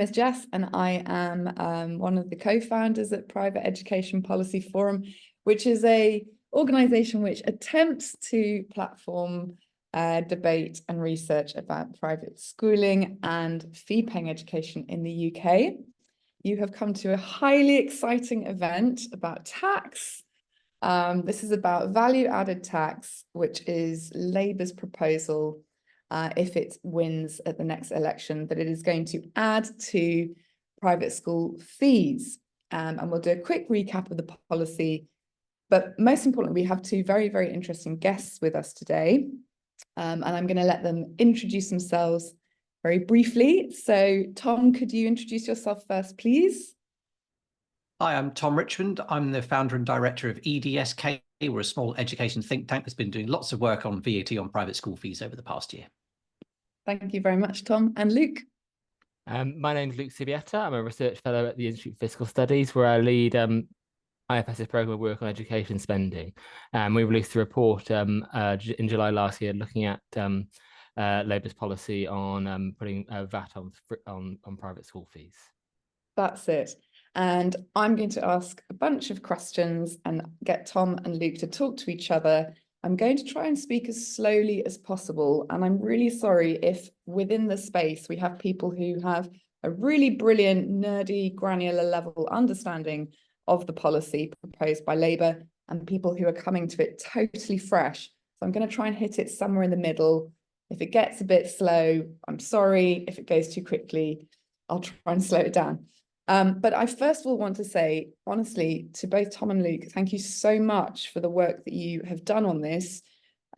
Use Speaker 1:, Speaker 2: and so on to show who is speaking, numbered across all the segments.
Speaker 1: is Jess, and I am one of the co-founders at Private Education Policy Forum, which is an organisation which attempts to platform debate and research about private schooling and fee-paying education in the UK. You have come to a highly exciting event about tax. This is about value-added tax, which is Labour's proposal, if it wins at the next election, that it is going to add to private school fees. And we'll do a quick recap of the policy. But most importantly, we have two very, very interesting guests with us today. And I'm going to let them introduce themselves very briefly. So, Tom, could you introduce yourself first, please?
Speaker 2: Hi, I'm Tom Richmond. I'm the founder and director of EDSK. We're a small education think tank that's been doing lots of work on VAT on private school fees over the past year.
Speaker 1: Thank you very much, Tom. And Luke?
Speaker 3: My name's Luke Sibieta. I'm a research fellow at the Institute of Fiscal Studies, where I lead IFS's programme of work on education spending. We released a report in July last year looking at Labour's policy on putting VAT on private school fees. That's
Speaker 1: it. And I'm going to ask a bunch of questions and get Tom and Luke to talk to each other. I'm going to try and speak as slowly as possible. And I'm really sorry if within the space we have people who have a really brilliant, nerdy, granular level understanding of the policy proposed by Labour and people who are coming to it totally fresh. So I'm going to try and hit it somewhere in the middle. If it gets a bit slow, I'm sorry. If it goes too quickly, I'll try and slow it down. But I first of all want to say, honestly, to both Tom and Luke, thank you so much for the work that you have done on this.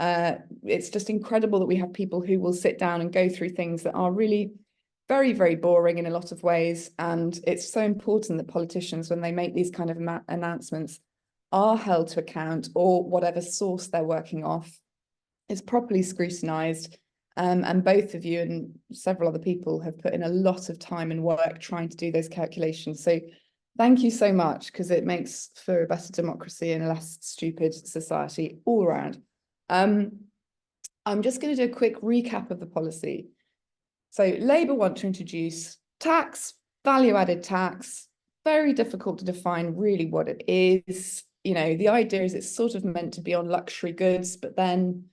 Speaker 1: It's just incredible that we have people who will sit down and go through things that are really very, very boring in a lot of ways. And it's so important that politicians, when they make these kind of announcements, are held to account, or whatever source they're working off is properly scrutinised. And both of you and several other people have put in a lot of time and work trying to do those calculations. So thank you so much, because it makes for a better democracy and a less stupid society all around. I'm just going to do a quick recap of the policy. So Labour want to introduce tax, value-added tax. Very difficult to define really what it is. You know, the idea is it's sort of meant to be on luxury goods, but then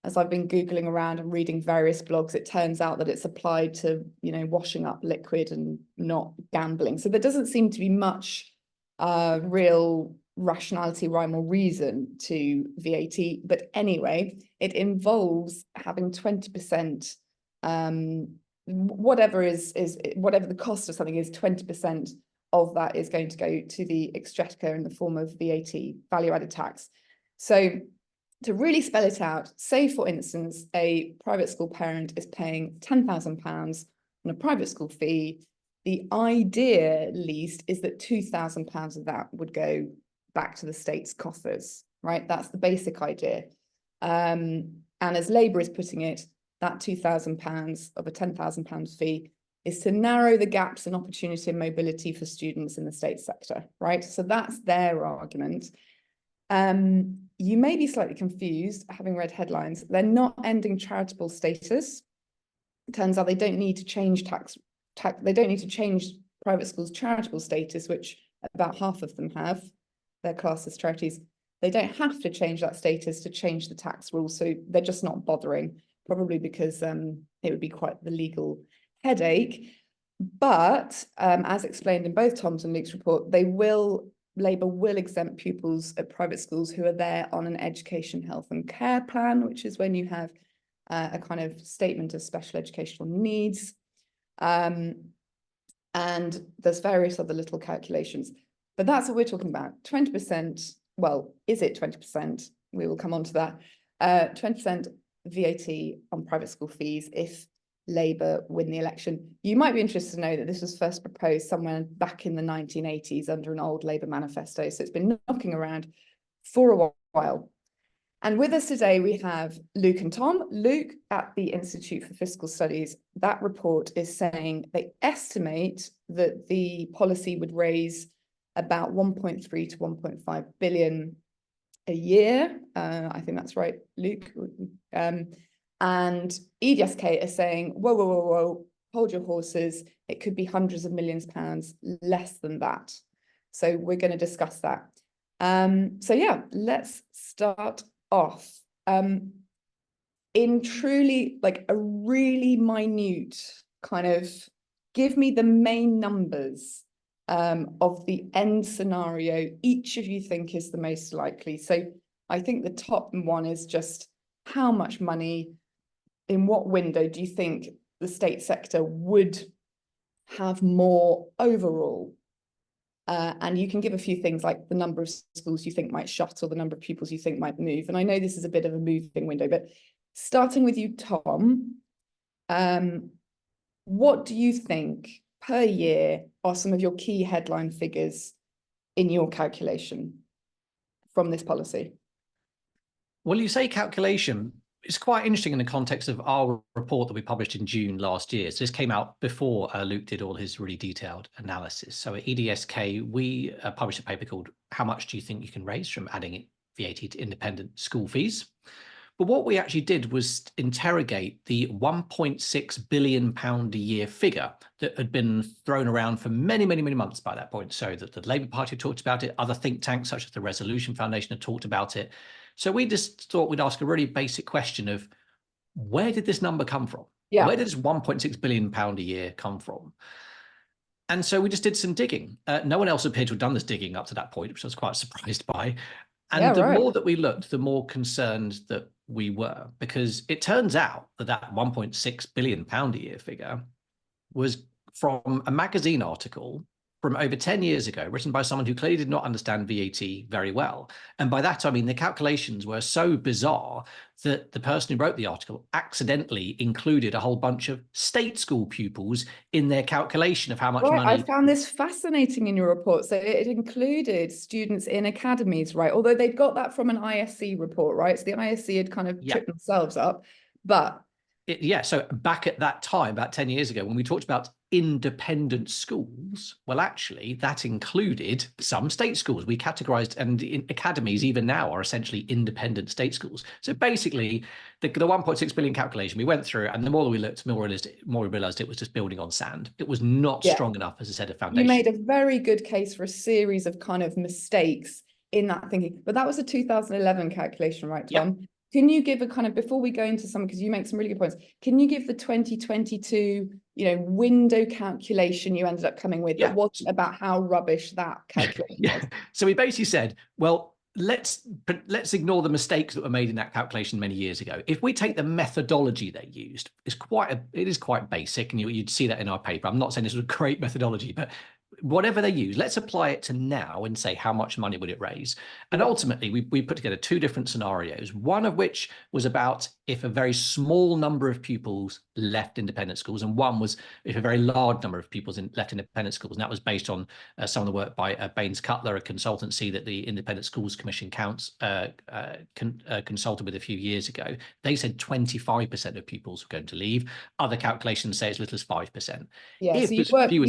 Speaker 1: as I've been Googling around and reading various blogs, it turns out that it's applied to, you know, washing up liquid and not gambling. So there doesn't seem to be much real rationality, rhyme or reason to VAT. But anyway, it involves having 20%, whatever the cost of something is, 20% of that is going to go to the exchequer in the form of VAT, value-added tax. So to really spell it out, say, for instance, a private school parent is paying £10,000 on a private school fee. The idea, at least, is that £2,000 of that would go back to the state's coffers, right? That's the basic idea. And as Labour is putting it, that £2,000 of a £10,000 fee is to narrow the gaps in opportunity and mobility for students in the state sector, right? So that's their argument. You may be slightly confused, having read headlines. They're not ending charitable status. It turns out they don't need to change they don't need to change private schools' charitable status, which about half of them have. They're classed as charities. They don't have to change that status to change the tax rules, so they're just not bothering, probably because it would be quite the legal headache. But as explained in both Tom's and Luke's report, Labour will exempt pupils at private schools who are there on an education, health and care plan, which is when you have a kind of statement of special educational needs. And there's various other little calculations. But that's what we're talking about. 20%, well, is it 20%? We will come on to that. 20% VAT on private school fees if Labour win the election. You might be interested to know that this was first proposed somewhere back in the 1980s under an old Labour manifesto. So it's been knocking around for a while. And with us today, we have Luke and Tom. Luke at the Institute for Fiscal Studies. That report is saying they estimate that the policy would raise about 1.3 to 1.5 billion a year. I think that's right, Luke. And EDSK are saying, whoa, hold your horses. It could be hundreds of millions of pounds, less than that. So we're going to discuss that. So yeah, let's start off. In truly like a really minute kind of, give me the main numbers of the end scenario each of you think is the most likely. So I think the top one is just how much money, in what window do you think the state sector would have more overall? And you can give a few things like the number of schools you think might shut or the number of pupils you think might move. And I know this is a bit of a moving window, but starting with you, Tom, what do you think per year are some of your key headline figures in your calculation from this policy?
Speaker 2: Well, you say calculation. It's quite interesting in the context of our report that we published in June last year. So this came out before Luke did all his really detailed analysis. So at EDSK, we published a paper called How Much Do You Think You Can Raise from Adding VAT to Independent School Fees? But what we actually did was interrogate the £1.6 billion a year figure that had been thrown around for many, many, many months by that point. So that the Labour Party had talked about it, other think tanks such as the Resolution Foundation had talked about it. So we just thought we'd ask a really basic question of, where did this number come from?
Speaker 1: Yeah.
Speaker 2: Where did this £1.6 billion a year come from? And so we just did some digging. No one else appeared to have done this digging up to that point, which I was quite surprised by. And the more that we looked, the more concerned that we were, because it turns out that that £1.6 billion a year figure was from a magazine article from over 10 years ago, written by someone who clearly did not understand VAT very well. And by that, I mean, the calculations were so bizarre that the person who wrote the article accidentally included a whole bunch of state school pupils in their calculation of how much money.
Speaker 1: I found this fascinating in your report. So it included students in academies, right? Although they'd got that from an ISC report, right? So the ISC had kind of tripped themselves up, but.
Speaker 2: So back at that time, about 10 years ago, when we talked about independent schools, well, actually, that included some state schools. We categorized, and in academies even now are essentially independent state schools. So basically, the 1.6 billion calculation, we went through, and the more that we looked, the more we realized it was just building on sand. It was not strong enough as a set of foundation.
Speaker 1: You made a very good case for a series of kind of mistakes in that thinking, but that was a 2011 calculation, right, Tom? Yeah. Can you give a kind of, before we go into some, because you make some really good points, can you give the 2022, window calculation you ended up coming with that wasn't about how rubbish that calculation was?
Speaker 2: So we basically said, well, let's ignore the mistakes that were made in that calculation many years ago. If we take the methodology they used, it is quite basic, and you'd see that in our paper. I'm not saying this was a great methodology, but whatever they use, let's apply it to now and say, how much money would it raise? And ultimately, we put together two different scenarios, one of which was about if a very small number of pupils left independent schools, and one was if a very large number of pupils left independent schools. And that was based on some of the work by Baines Cutler, a consultancy that the Independent Schools Commission consulted with a few years ago. They said 25% of pupils were going to leave. Other calculations say as little as 5%.
Speaker 1: Yeah, so you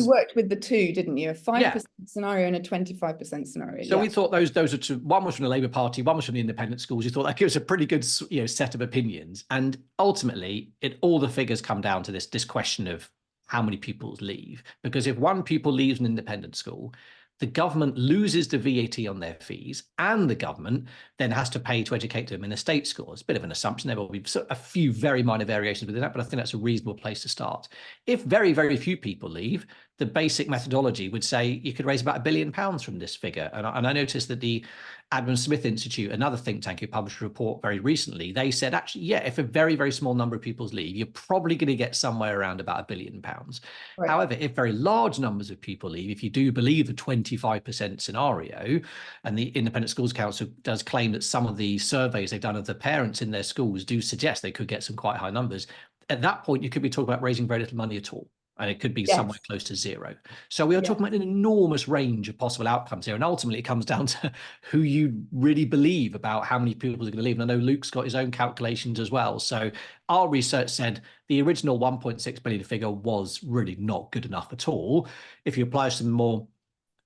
Speaker 1: worked with the two, didn't you? A 5% scenario and a 25% scenario.
Speaker 2: So we thought those are two. One was from the Labour Party, one was from the independent schools. You thought that gives a pretty good set of opinions. And ultimately, all the figures come down to this question of how many pupils leave. Because if one pupil leaves an independent school, the government loses the VAT on their fees, and the government then has to pay to educate them in a state school. It's a bit of an assumption. There will be a few very minor variations within that, but I think that's a reasonable place to start. If very, very few people leave, the basic methodology would say you could raise about £1 billion from this figure. And I noticed that the Adam Smith Institute, another think tank who published a report very recently, they said, actually, if a very, very small number of pupils leave, you're probably going to get somewhere around about £1 billion. Right. However, if very large numbers of people leave, if you do believe the 25% scenario, and the Independent Schools Council does claim that some of the surveys they've done of the parents in their schools do suggest they could get some quite high numbers, at that point, you could be talking about raising very little money at all. And it could be somewhere close to zero. So we are talking about an enormous range of possible outcomes here. And ultimately, it comes down to who you really believe about how many people are going to leave. And I know Luke's got his own calculations as well. So our research said the original 1.6 billion figure was really not good enough at all. If you apply some more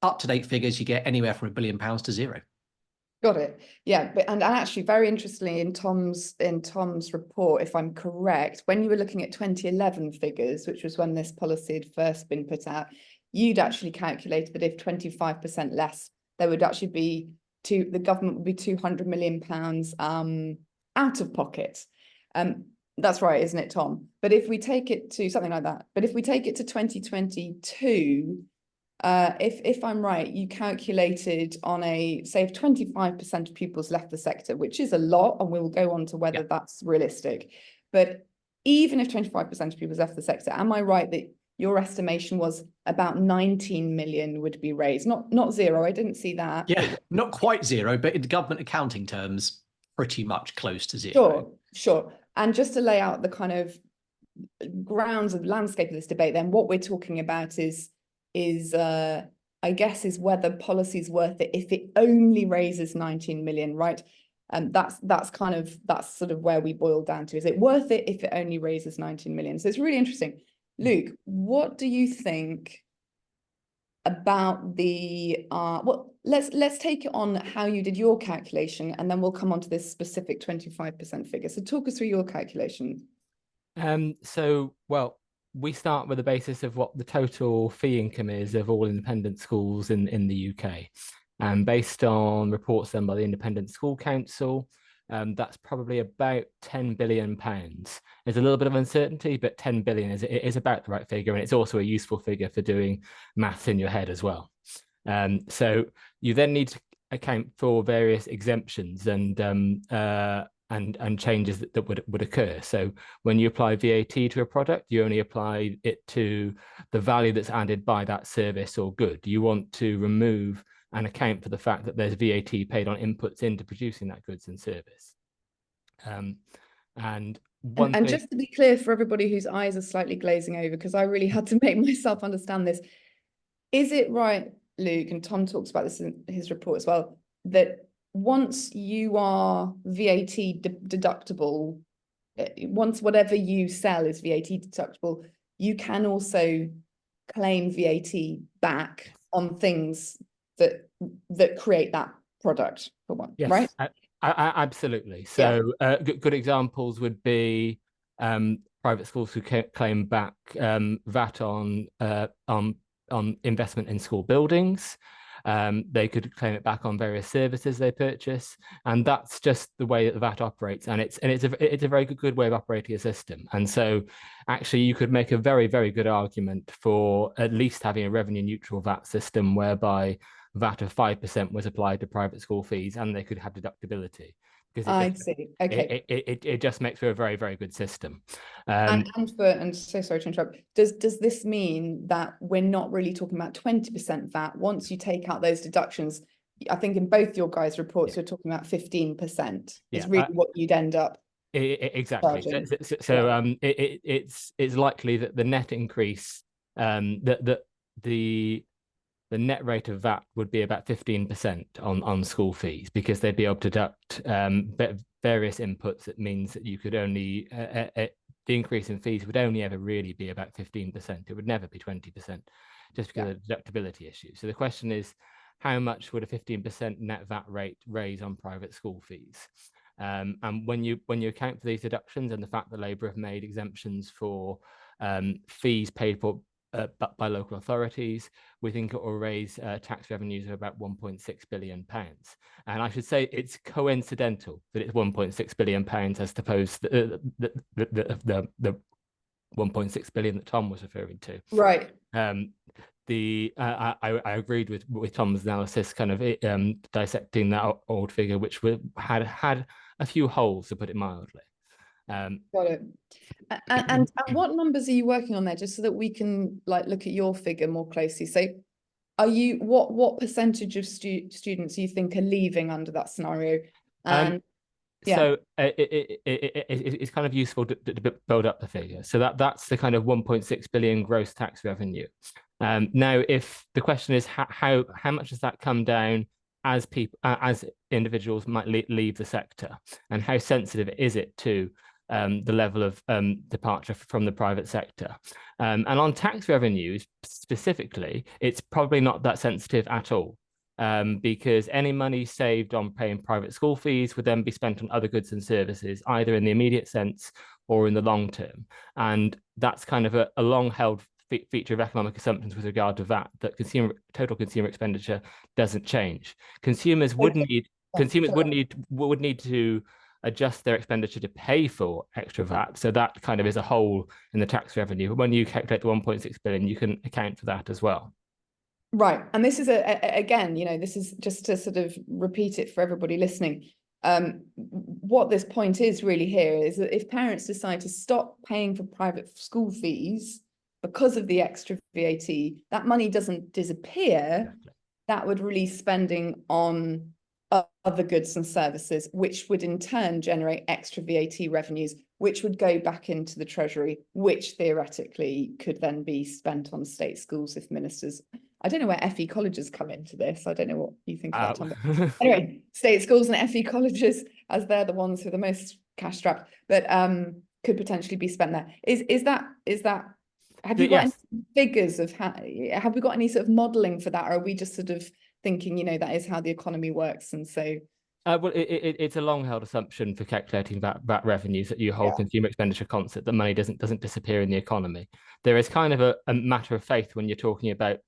Speaker 2: up-to-date figures, you get anywhere from £1 billion to zero.
Speaker 1: Got it. Yeah, but and actually very interestingly in Tom's report, if I'm correct, when you were looking at 2011 figures, which was when this policy had first been put out, you'd actually calculated that if 25% less, there would actually be the government would be £200 million out of pocket. That's right, isn't it, Tom? But if we take it to something like that, but if we take it to 2022, if I'm right, you calculated on say if 25% of pupils left the sector, which is a lot, and we will go on to whether that's realistic. But even if 25% of pupils left the sector, am I right that your estimation was about 19 million would be raised? Not zero, I didn't see that.
Speaker 2: Yeah, not quite zero, but in government accounting terms, pretty much close to zero.
Speaker 1: Sure. And just to lay out the kind of grounds of landscape of this debate, then what we're talking about is I guess is whether policy is worth it if it only raises 19 million, right? And that's sort of where we boil down to. Is it worth it if it only raises 19 million? So it's really interesting. Luke, what do you think about the well, let's take it on how you did your calculation, and then we'll come on to this specific 25% figure. So talk us through your calculation.
Speaker 3: Well, we start with the basis of what the total fee income is of all independent schools in the UK. And based on reports done by the Independent School Council, that's probably about £10 billion. There's a little bit of uncertainty, but 10 billion is about the right figure. And it's also a useful figure for doing maths in your head as well. So you then need to account for various exemptions and changes that would occur. So when you apply VAT to a product, you only apply it to the value that's added by that service or good. You want to remove and account for the fact that there's VAT paid on inputs into producing that goods and service. And
Speaker 1: just to be clear for everybody whose eyes are slightly glazing over, because I really had to make myself understand this, is it right, Luke, and Tom talks about this in his report as well, that once you are VAT deductible, once whatever you sell is VAT deductible, you can also claim VAT back on things that create that product, for one,
Speaker 3: yes,
Speaker 1: right?
Speaker 3: Absolutely. So good examples would be private schools who claim back VAT on investment in school buildings. They could claim it back on various services they purchase, and that's just the way that the VAT operates. And it's a very good way of operating a system. And so, actually, you could make a very, very good argument for at least having a revenue neutral VAT system whereby VAT of 5% was applied to private school fees, and they could have deductibility.
Speaker 1: I see. Okay.
Speaker 3: It just makes for a very, very good system.
Speaker 1: And so sorry to interrupt. Does this mean that we're not really talking about 20% VAT? Once you take out those deductions, I think in both your guys' reports, you're talking about 15%. Is really what you'd end up.
Speaker 3: Exactly. So it's likely that the net increase, the net rate of VAT would be about 15% on school fees, because they'd be able to deduct various inputs. That means that you could only the increase in fees would only ever really be about 15%. It would never be 20%, just because of the deductibility issue. So the question is, how much would a 15% net VAT rate raise on private school fees? And when you account for these deductions and the fact that Labour have made exemptions for fees paid for by local authorities, we think it will raise tax revenues of about £1.6 billion. And I should say it's coincidental that it's £1.6 billion as opposed to the 1.6 billion that Tom was referring to.
Speaker 1: Right.
Speaker 3: I agreed with Tom's analysis, kind of dissecting that old figure, which had a few holes, to put it mildly.
Speaker 1: Got it. And what numbers are you working on there, just so that we can look at your figure more closely? So are you what percentage of students you think are leaving under that scenario? And
Speaker 3: so it's kind of useful to build up the figure. So that's the kind of 1.6 billion gross tax revenue. Now, if the question is how much does that come down as individuals might leave the sector, and how sensitive is it to the level of departure from the private sector? And on tax revenues specifically, it's probably not that sensitive at all. because any money saved on paying private school fees would then be spent on other goods and services, either in the immediate sense or in the long term. And that's kind of a long-held feature of economic assumptions with regard to VAT, that total consumer expenditure doesn't change. Consumers would need to adjust their expenditure to pay for extra VAT. So that kind of is a hole in the tax revenue. But when you calculate the 1.6 billion, you can account for that as well.
Speaker 1: Right. And this is again, you know, this is just to sort of repeat it for everybody listening. What this point is really here is that if parents decide to stop paying for private school fees because of the extra VAT, that money doesn't disappear.
Speaker 3: Exactly.
Speaker 1: That would release spending on other goods and services, which would in turn generate extra VAT revenues, which would go back into the Treasury, which theoretically could then be spent on state schools if ministers. I don't know where FE colleges come into this. I don't know what you think about Tom. Anyway, state schools and FE colleges, as they're the ones who are the most cash strapped, but could potentially be spent there. Is that have you got any figures of how, have we got any sort of modelling for that, or are we just sort of thinking, you know, that is how the economy works, and so
Speaker 3: well, it's a long-held assumption for calculating VAT revenues that you hold consumer expenditure constant, that money doesn't disappear in the economy. There is kind of a matter of faith when you're talking about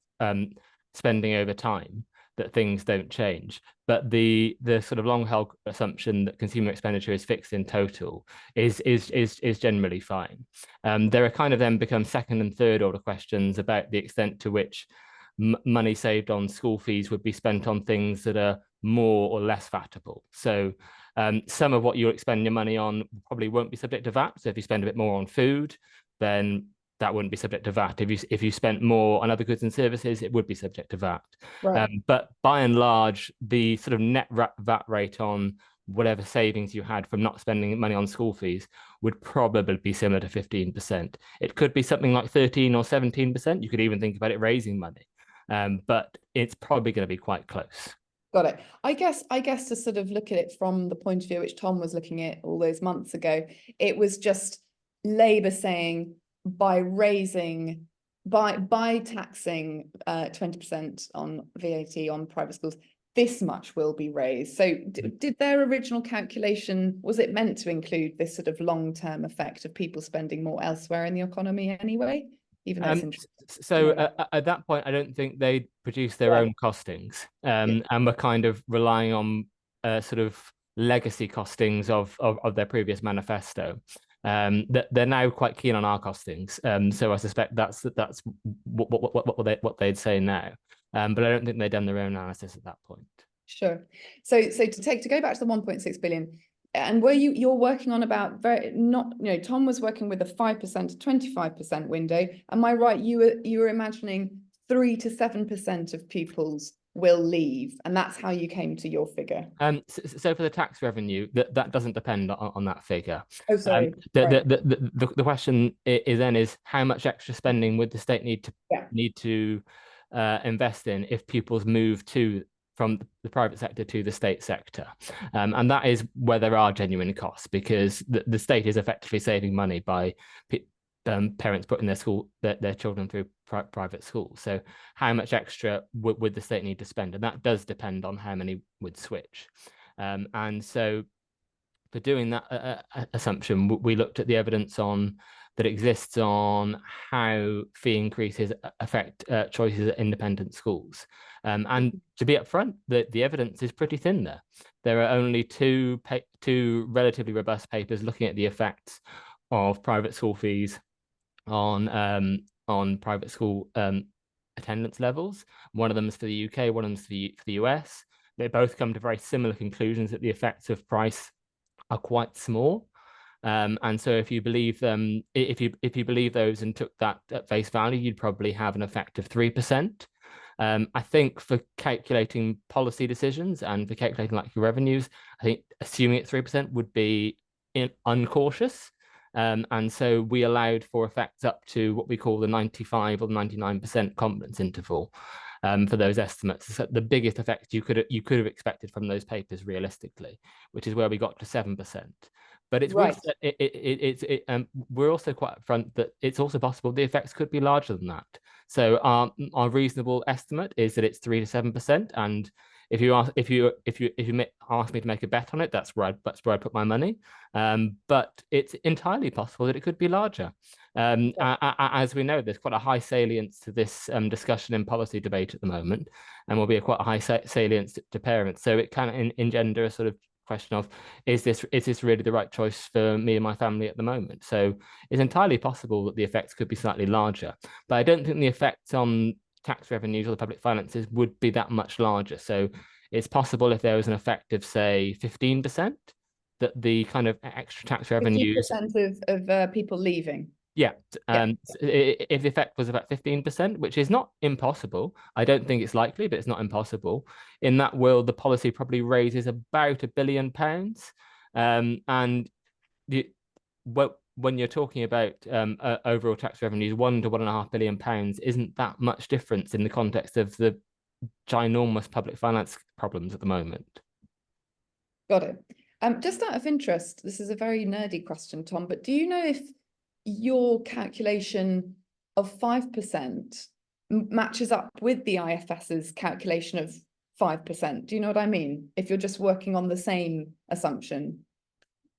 Speaker 3: spending over time, that things don't change. But the sort of long-held assumption that consumer expenditure is fixed in total is generally fine. There are kind of then become second and third order questions about the extent to which money saved on school fees would be spent on things that are more or less vatable. So some of what you expend your money on probably won't be subject to VAT. So if you spend a bit more on food, then that wouldn't be subject to VAT. If you spent more on other goods and services, it would be subject to VAT.
Speaker 1: right.
Speaker 3: But by and large, the sort of net VAT rate on whatever savings you had from not spending money on school fees would probably be similar to 15%. It could be something like 13 or 17%. You could even think about it raising money. But it's probably going to be quite close.
Speaker 1: Got it. I guess to sort of look at it from the point of view which Tom was looking at all those months ago, it was just Labour saying by taxing 20% on VAT on private schools, this much will be raised. So did their original calculation, was it meant to include this sort of long-term effect of people spending more elsewhere in the economy anyway? Even though it's interesting.
Speaker 3: At that point, I don't think they produced their own costings, and were kind of relying on sort of legacy costings of their previous manifesto. They're now quite keen on our costings, so I suspect that's what they'd say now. But I don't think they'd done their own analysis at that point.
Speaker 1: Sure. So to go back to the 1.6 billion. And you're working on about Tom was working with a 5% to 25% window. Am I right? You were imagining 3 to 7% of pupils will leave, and that's how you came to your figure.
Speaker 3: So for the tax revenue, that doesn't depend on that figure.
Speaker 1: Oh, sorry.
Speaker 3: The question is how much extra spending would the state need to invest in if pupils move from the private sector to the state sector, and that is where there are genuine costs, because the state is effectively saving money by parents putting their children through private schools. So how much extra would the state need to spend? And that does depend on how many would switch. And so for doing that assumption, we looked at the evidence that exists on how fee increases affect choices at independent schools. And to be upfront, the evidence is pretty thin there. There are only two relatively robust papers looking at the effects of private school fees on private school attendance levels. One of them is for the UK, one of them is for the US. They both come to very similar conclusions that the effects of price are quite small. And so if you believe them, if you believe those and took that at face value, you'd probably have an effect of 3%. I think for calculating policy decisions and for calculating like your revenues, I think assuming it's 3% would be uncautious. And so we allowed for effects up to what we call the 95 or 99% confidence interval for those estimates. So the biggest effect you could have expected from those papers realistically, which is where we got to 7%. But it's
Speaker 1: Right.
Speaker 3: we're also quite upfront that it's also possible the effects could be larger than that. So our reasonable estimate is that it's 3 to 7%. And if you ask me to make a bet on it, that's where I put my money. But it's entirely possible that it could be larger. As we know, there's quite a high salience to this discussion and policy debate at the moment, and will be quite a high salience to parents. So it can engender a sort of question of, is this really the right choice for me and my family at the moment? So it's entirely possible that the effects could be slightly larger, but I don't think the effects on tax revenues or the public finances would be that much larger. So it's possible if there was an effect of, say, 15%, that the kind of extra tax revenues
Speaker 1: 50% of people leaving.
Speaker 3: Yeah, if the effect was about 15%, which is not impossible, I don't think it's likely, but it's not impossible. In that world, the policy probably raises about £1 billion. And when you're talking about overall tax revenues, £1 to £1.5 billion isn't that much difference in the context of the ginormous public finance problems at the moment.
Speaker 1: Got it. Just out of interest, this is a very nerdy question, Tom, but do you know if your calculation of 5% matches up with the IFS's calculation of 5%? Do you know what I mean? If you're just working on the same assumption,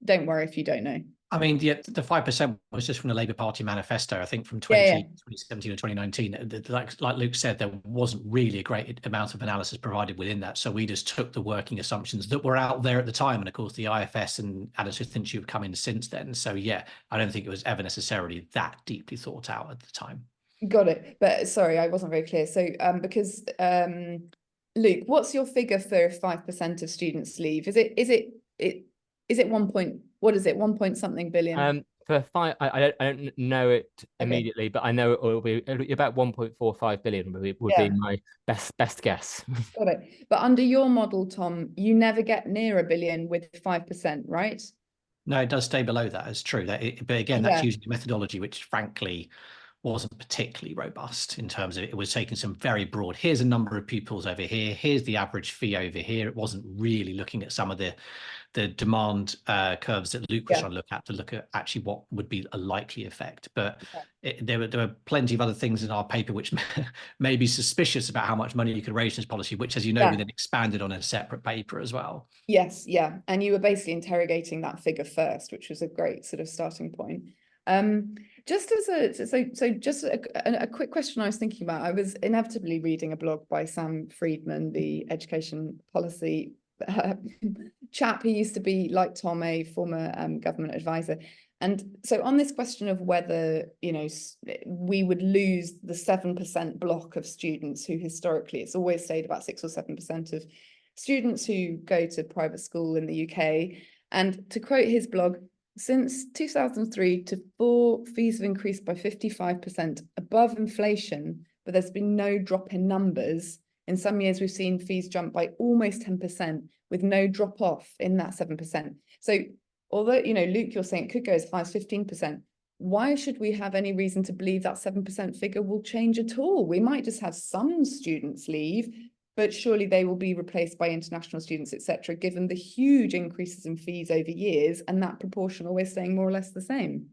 Speaker 1: don't worry if you don't know.
Speaker 2: I mean, the 5% was just from the Labour Party manifesto, I think from 2017 or 2019. Like Luke said, there wasn't really a great amount of analysis provided within that. So we just took the working assumptions that were out there at the time. And of course, the IFS and Adam Smith have come in since then. So yeah, I don't think it was ever necessarily that deeply thought out at the time. Got it.
Speaker 1: But sorry, I wasn't very clear. So because Luke, what's your figure for if 5% of students leave? Is it 1 point, what is it, 1 point something billion?
Speaker 3: For five, I don't know it immediately, but I know it'll be about 1.45 billion would be my best guess.
Speaker 1: Got it. But under your model, Tom, you never get near £1 billion with 5%, right?
Speaker 2: No, it does stay below that. It's true. But again, that's using a methodology which, frankly, wasn't particularly robust in terms of it was taking some very broad, here's a number of pupils over here, here's the average fee over here. It wasn't really looking at some of the demand curves that Luke was trying to look at actually what would be a likely effect. But there were plenty of other things in our paper which may be suspicious about how much money you could raise in this policy, which, as you know, we then expanded on a separate paper as well.
Speaker 1: Yes, yeah. And you were basically interrogating that figure first, which was a great sort of starting point. Just as a quick question I was thinking about, I was inevitably reading a blog by Sam Friedman, the education policy chap who used to be, like Tom, a former government advisor. And so on this question of whether, you know, we would lose the 7% block of students who historically, it's always stayed about 6 or 7% of students who go to private school in the UK. And to quote his blog, since 2003 to 4, fees have increased by 55% above inflation, but there's been no drop in numbers. In some years, we've seen fees jump by almost 10% with no drop off in that 7%. So although, you know, Luke, you're saying it could go as high as 15%, why should we have any reason to believe that 7% figure will change at all? We might just have some students leave, but surely they will be replaced by international students, etc., given the huge increases in fees over years, and that proportion always staying more or less the same.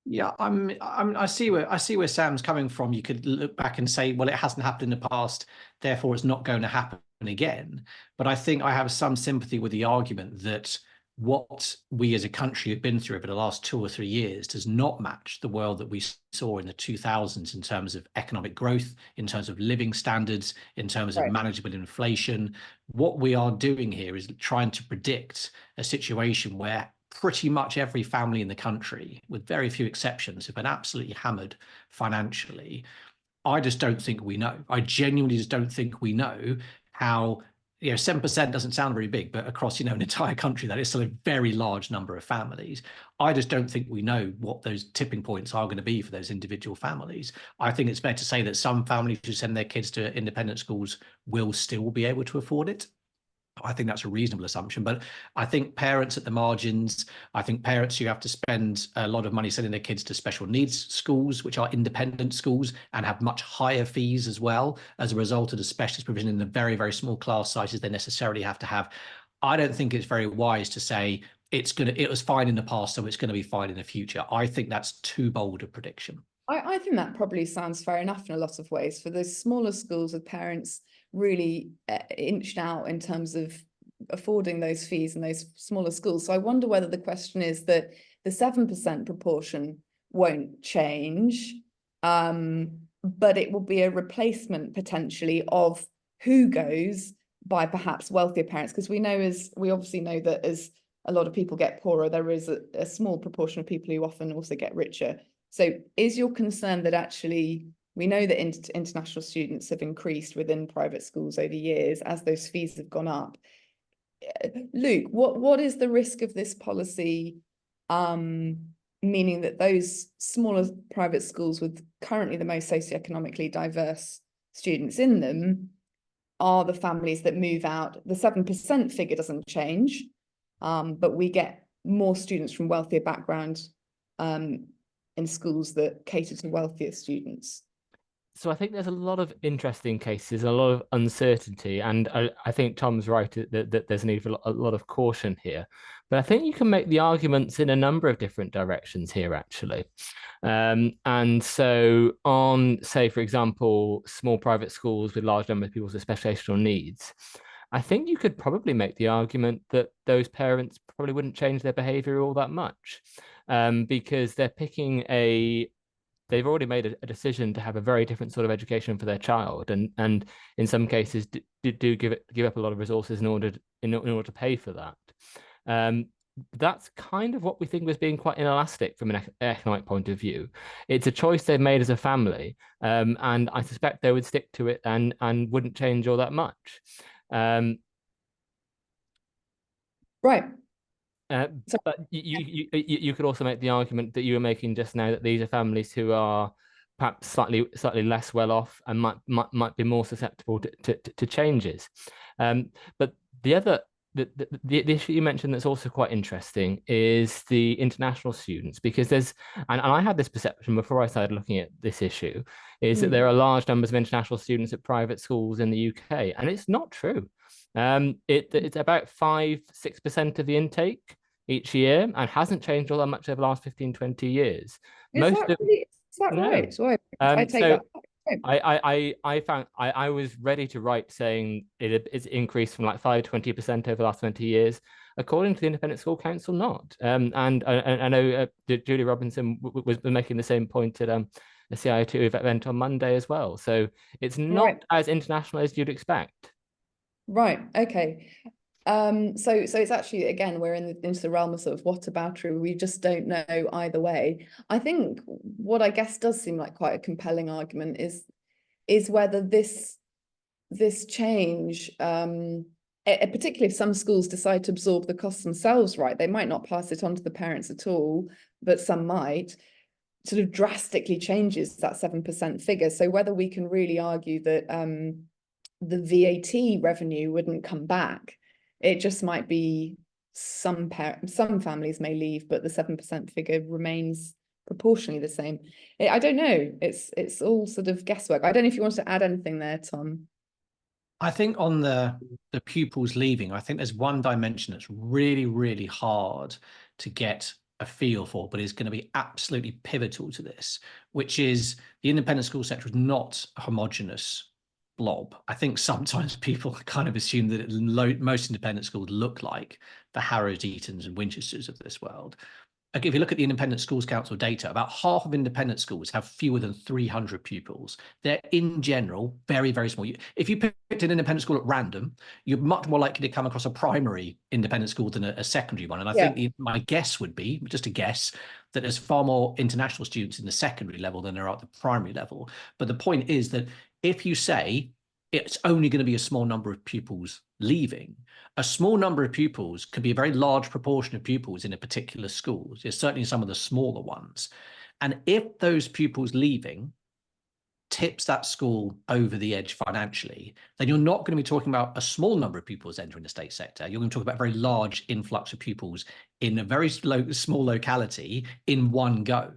Speaker 2: Yeah, I see where Sam's coming from. You could look back and say, well, it hasn't happened in the past, therefore it's not going to happen again. But I think I have some sympathy with the argument that what we as a country have been through over the last 2 or 3 years does not match the world that we saw in the 2000s in terms of economic growth, in terms of living standards, in terms of manageable inflation. What we are doing here is trying to predict a situation where pretty much every family in the country, with very few exceptions, have been absolutely hammered financially. I just don't think we know. I genuinely just don't think we know how, you know, 7% doesn't sound very big, but across, you know, an entire country, that is still a very large number of families. I just don't think we know what those tipping points are going to be for those individual families. I think it's fair to say that some families who send their kids to independent schools will still be able to afford it. I think that's a reasonable assumption, but I think parents at the margins, I think parents who have to spend a lot of money sending their kids to special needs schools, which are independent schools and have much higher fees as well as a result of the specialist provision in the very, very small class sizes they necessarily have to have. I don't think it's very wise to say it was fine in the past, so it's going to be fine in the future. I think that's too bold a prediction.
Speaker 1: I think that probably sounds fair enough in a lot of ways. For those smaller schools with parents really inched out in terms of affording those fees in those smaller schools. So I wonder whether the question is that the 7% proportion won't change, but it will be a replacement potentially of who goes by perhaps wealthier parents, because we obviously know that as a lot of people get poorer, there is a small proportion of people who often also get richer. So is your concern that actually we know that international students have increased within private schools over years as those fees have gone up? Luke, what is the risk of this policy meaning that those smaller private schools with currently the most socioeconomically diverse students in them are the families that move out? The 7% figure doesn't change, but we get more students from wealthier background in schools that cater to wealthier students.
Speaker 3: So I think there's a lot of interesting cases, a lot of uncertainty, and I think Tom's right that there's a need for a lot of caution here. But I think you can make the arguments in a number of different directions here, actually. And so on, say, for example, small private schools with large numbers of people with special educational needs, I think you could probably make the argument that those parents probably wouldn't change their behavior all that much, because they're picking they've already made a decision to have a very different sort of education for their child, and in some cases do give up a lot of resources in order to pay for that. That's kind of what we think was being quite inelastic from an economic point of view. It's a choice they've made as a family, and I suspect they would stick to it and wouldn't change all that much.
Speaker 1: Right.
Speaker 3: But you could also make the argument that you were making just now, that these are families who are perhaps slightly less well off and might be more susceptible to changes. But the issue you mentioned that's also quite interesting is the international students, because and I had this perception before I started looking at this issue, is that there are large numbers of international students at private schools in the UK, and it's not true. It's about 5-6% of the intake each year, and hasn't changed all that much over the last 15-20 years.
Speaker 1: Is that right? So I take that.
Speaker 3: I was ready to write saying it's increased from like 5-20% over the last 20 years. According to the Independent School Council, not. And I know Julie Robinson was making the same point at a CIO2 event on Monday as well. So it's not as international as you'd expect.
Speaker 1: Right. Okay. So it's actually, again, we're into the realm of sort of whataboutery. We just don't know either way. I think what I guess does seem like quite a compelling argument is whether this change, particularly if some schools decide to absorb the costs themselves, right? They might not pass it on to the parents at all, but some might, sort of drastically changes that 7% figure. So whether we can really argue that the VAT revenue wouldn't come back. It just might be some families may leave, but the 7% figure remains proportionally the same. I don't know. It's all sort of guesswork. I don't know if you want to add anything there, Tom.
Speaker 2: I think on the pupils leaving, I think there's one dimension that's really, really hard to get a feel for, but is going to be absolutely pivotal to this, which is the independent school sector is not a homogenous blob. I think sometimes people kind of assume that most independent schools look like the Harrows, Eatons and Winchesters of this world. If you look at the Independent Schools Council data, about half of independent schools have fewer than 300 pupils. They're in general very, very small. If you picked an independent school at random, you're much more likely to come across a primary independent school than a secondary one. And I think my guess would be, just a guess, that there's far more international students in the secondary level than there are at the primary level. But the point is that if you say it's only going to be a small number of pupils leaving, a small number of pupils could be a very large proportion of pupils in a particular school. There's certainly some of the smaller ones. And if those pupils leaving tips that school over the edge financially, then you're not going to be talking about a small number of pupils entering the state sector. You're going to talk about a very large influx of pupils in a very small locality in one go.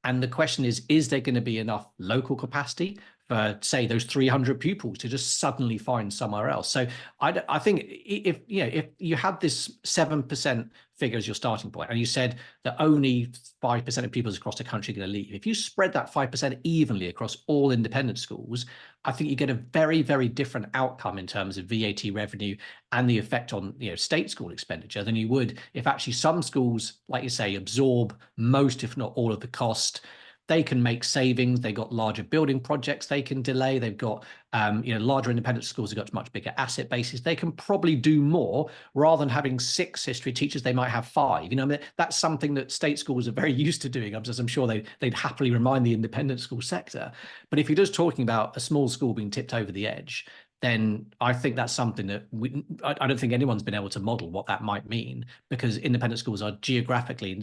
Speaker 2: And the question is there going to be enough local capacity for, say, those 300 pupils to just suddenly find somewhere else? So I think if you had this 7% figure as your starting point, and you said that only 5% of pupils across the country are going to leave. If you spread that 5% evenly across all independent schools, I think you get a very, very different outcome in terms of VAT revenue and the effect on, you know, state school expenditure than you would if actually some schools, like you say, absorb most, if not all, of the cost. They can make savings. They've got larger building projects they can delay. They've got, you know, larger independent schools have got much bigger asset bases. They can probably do more rather than having 6 history teachers. They might have 5. You know, I mean, that's something that state schools are very used to doing. I'm sure they'd happily remind the independent school sector. But if you're just talking about a small school being tipped over the edge, then I think that's something that I don't think anyone's been able to model what that might mean, because independent schools are geographically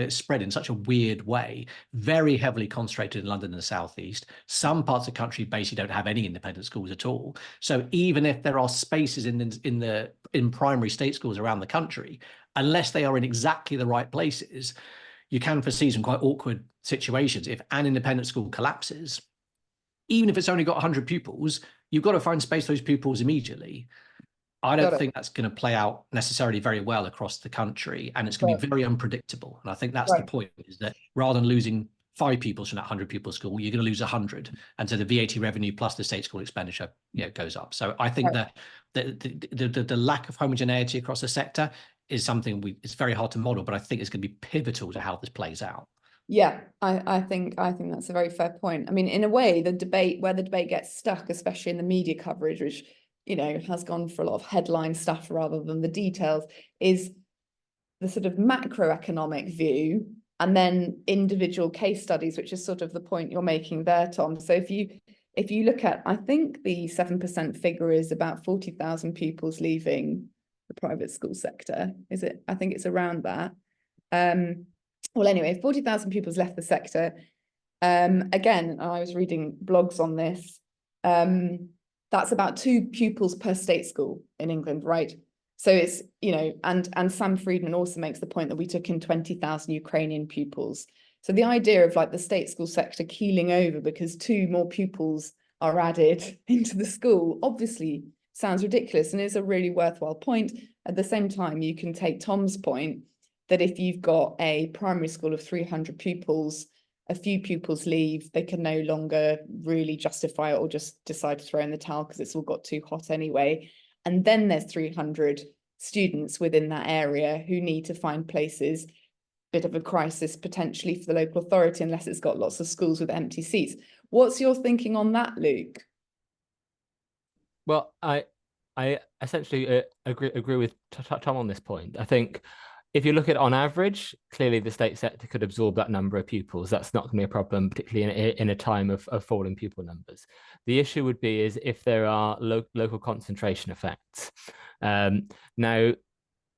Speaker 2: spread in such a weird way, very heavily concentrated in London and the Southeast. Some parts of the country basically don't have any independent schools at all. So even if there are spaces in primary state schools around the country, unless they are in exactly the right places, you can foresee some quite awkward situations. If an independent school collapses, even if it's only got 100 pupils, you've got to find space for those pupils immediately. I don't think that's going to play out necessarily very well across the country, and it's going to be very unpredictable. And I think that's the point, is that rather than losing 5 pupils from that 100 pupil school, you're going to lose 100. And so the VAT revenue plus the state school expenditure, you know, goes up. So I think that the lack of homogeneity across the sector is something it's very hard to model, but I think it's going to be pivotal to how this plays out.
Speaker 1: Yeah, I think that's a very fair point. I mean, in a way, the debate gets stuck, especially in the media coverage, which, you know, has gone for a lot of headline stuff rather than the details, is the sort of macroeconomic view and then individual case studies, which is sort of the point you're making there, Tom. So if you look at, I think the 7% figure is about 40,000 pupils leaving the private school sector. Is it? I think it's around that. Well, anyway, 40,000 pupils left the sector. Again, I was reading blogs on this. That's about 2 pupils per state school in England, right? So it's, you know, and Sam Friedman also makes the point that we took in 20,000 Ukrainian pupils. So the idea of like the state school sector keeling over because 2 more pupils are added into the school obviously sounds ridiculous, and is a really worthwhile point. At the same time, you can take Tom's point that if you've got a primary school of 300 pupils, a few pupils leave, they can no longer really justify it or just decide to throw in the towel because it's all got too hot anyway. And then there's 300 students within that area who need to find places. Bit of a crisis potentially for the local authority unless it's got lots of schools with empty seats. What's your thinking on that, Luke?
Speaker 3: Well, I essentially agree with Tom on this point. I think if you look at on average, clearly the state sector could absorb that number of pupils. That's not going to be a problem, particularly in a time of falling pupil numbers. The issue would be is if there are local concentration effects. Now,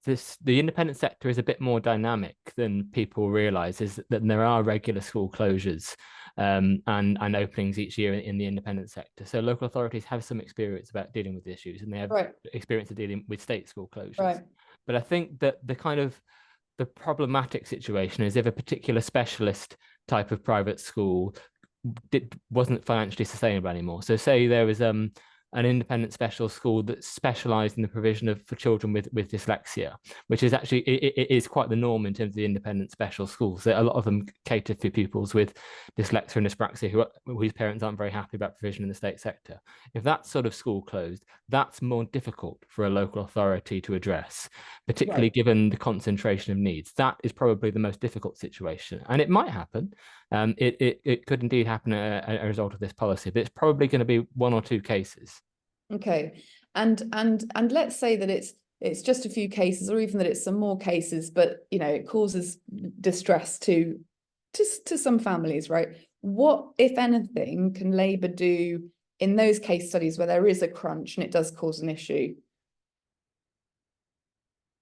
Speaker 3: the independent sector is a bit more dynamic than people realise, is that there are regular school closures and openings each year in the independent sector. So local authorities have some experience about dealing with the issues, and they have experience of dealing with state school closures. But I think that the problematic situation is if a particular specialist type of private school wasn't financially sustainable anymore. So say there was an independent special school that specialised in the provision for children with dyslexia, which is actually, it is quite the norm in terms of the independent special schools. A lot of them cater for pupils with dyslexia and dyspraxia whose parents aren't very happy about provision in the state sector. If that sort of school closed, that's more difficult for a local authority to address, particularly given the concentration of needs. That is probably the most difficult situation, and it might happen. It could indeed happen as a result of this policy, but it's probably going to be 1 or 2 cases.
Speaker 1: Okay, and let's say that it's just a few cases, or even that it's some more cases, but you know it causes distress to some families, right? What, if anything, can Labour do in those case studies where there is a crunch and it does cause an issue?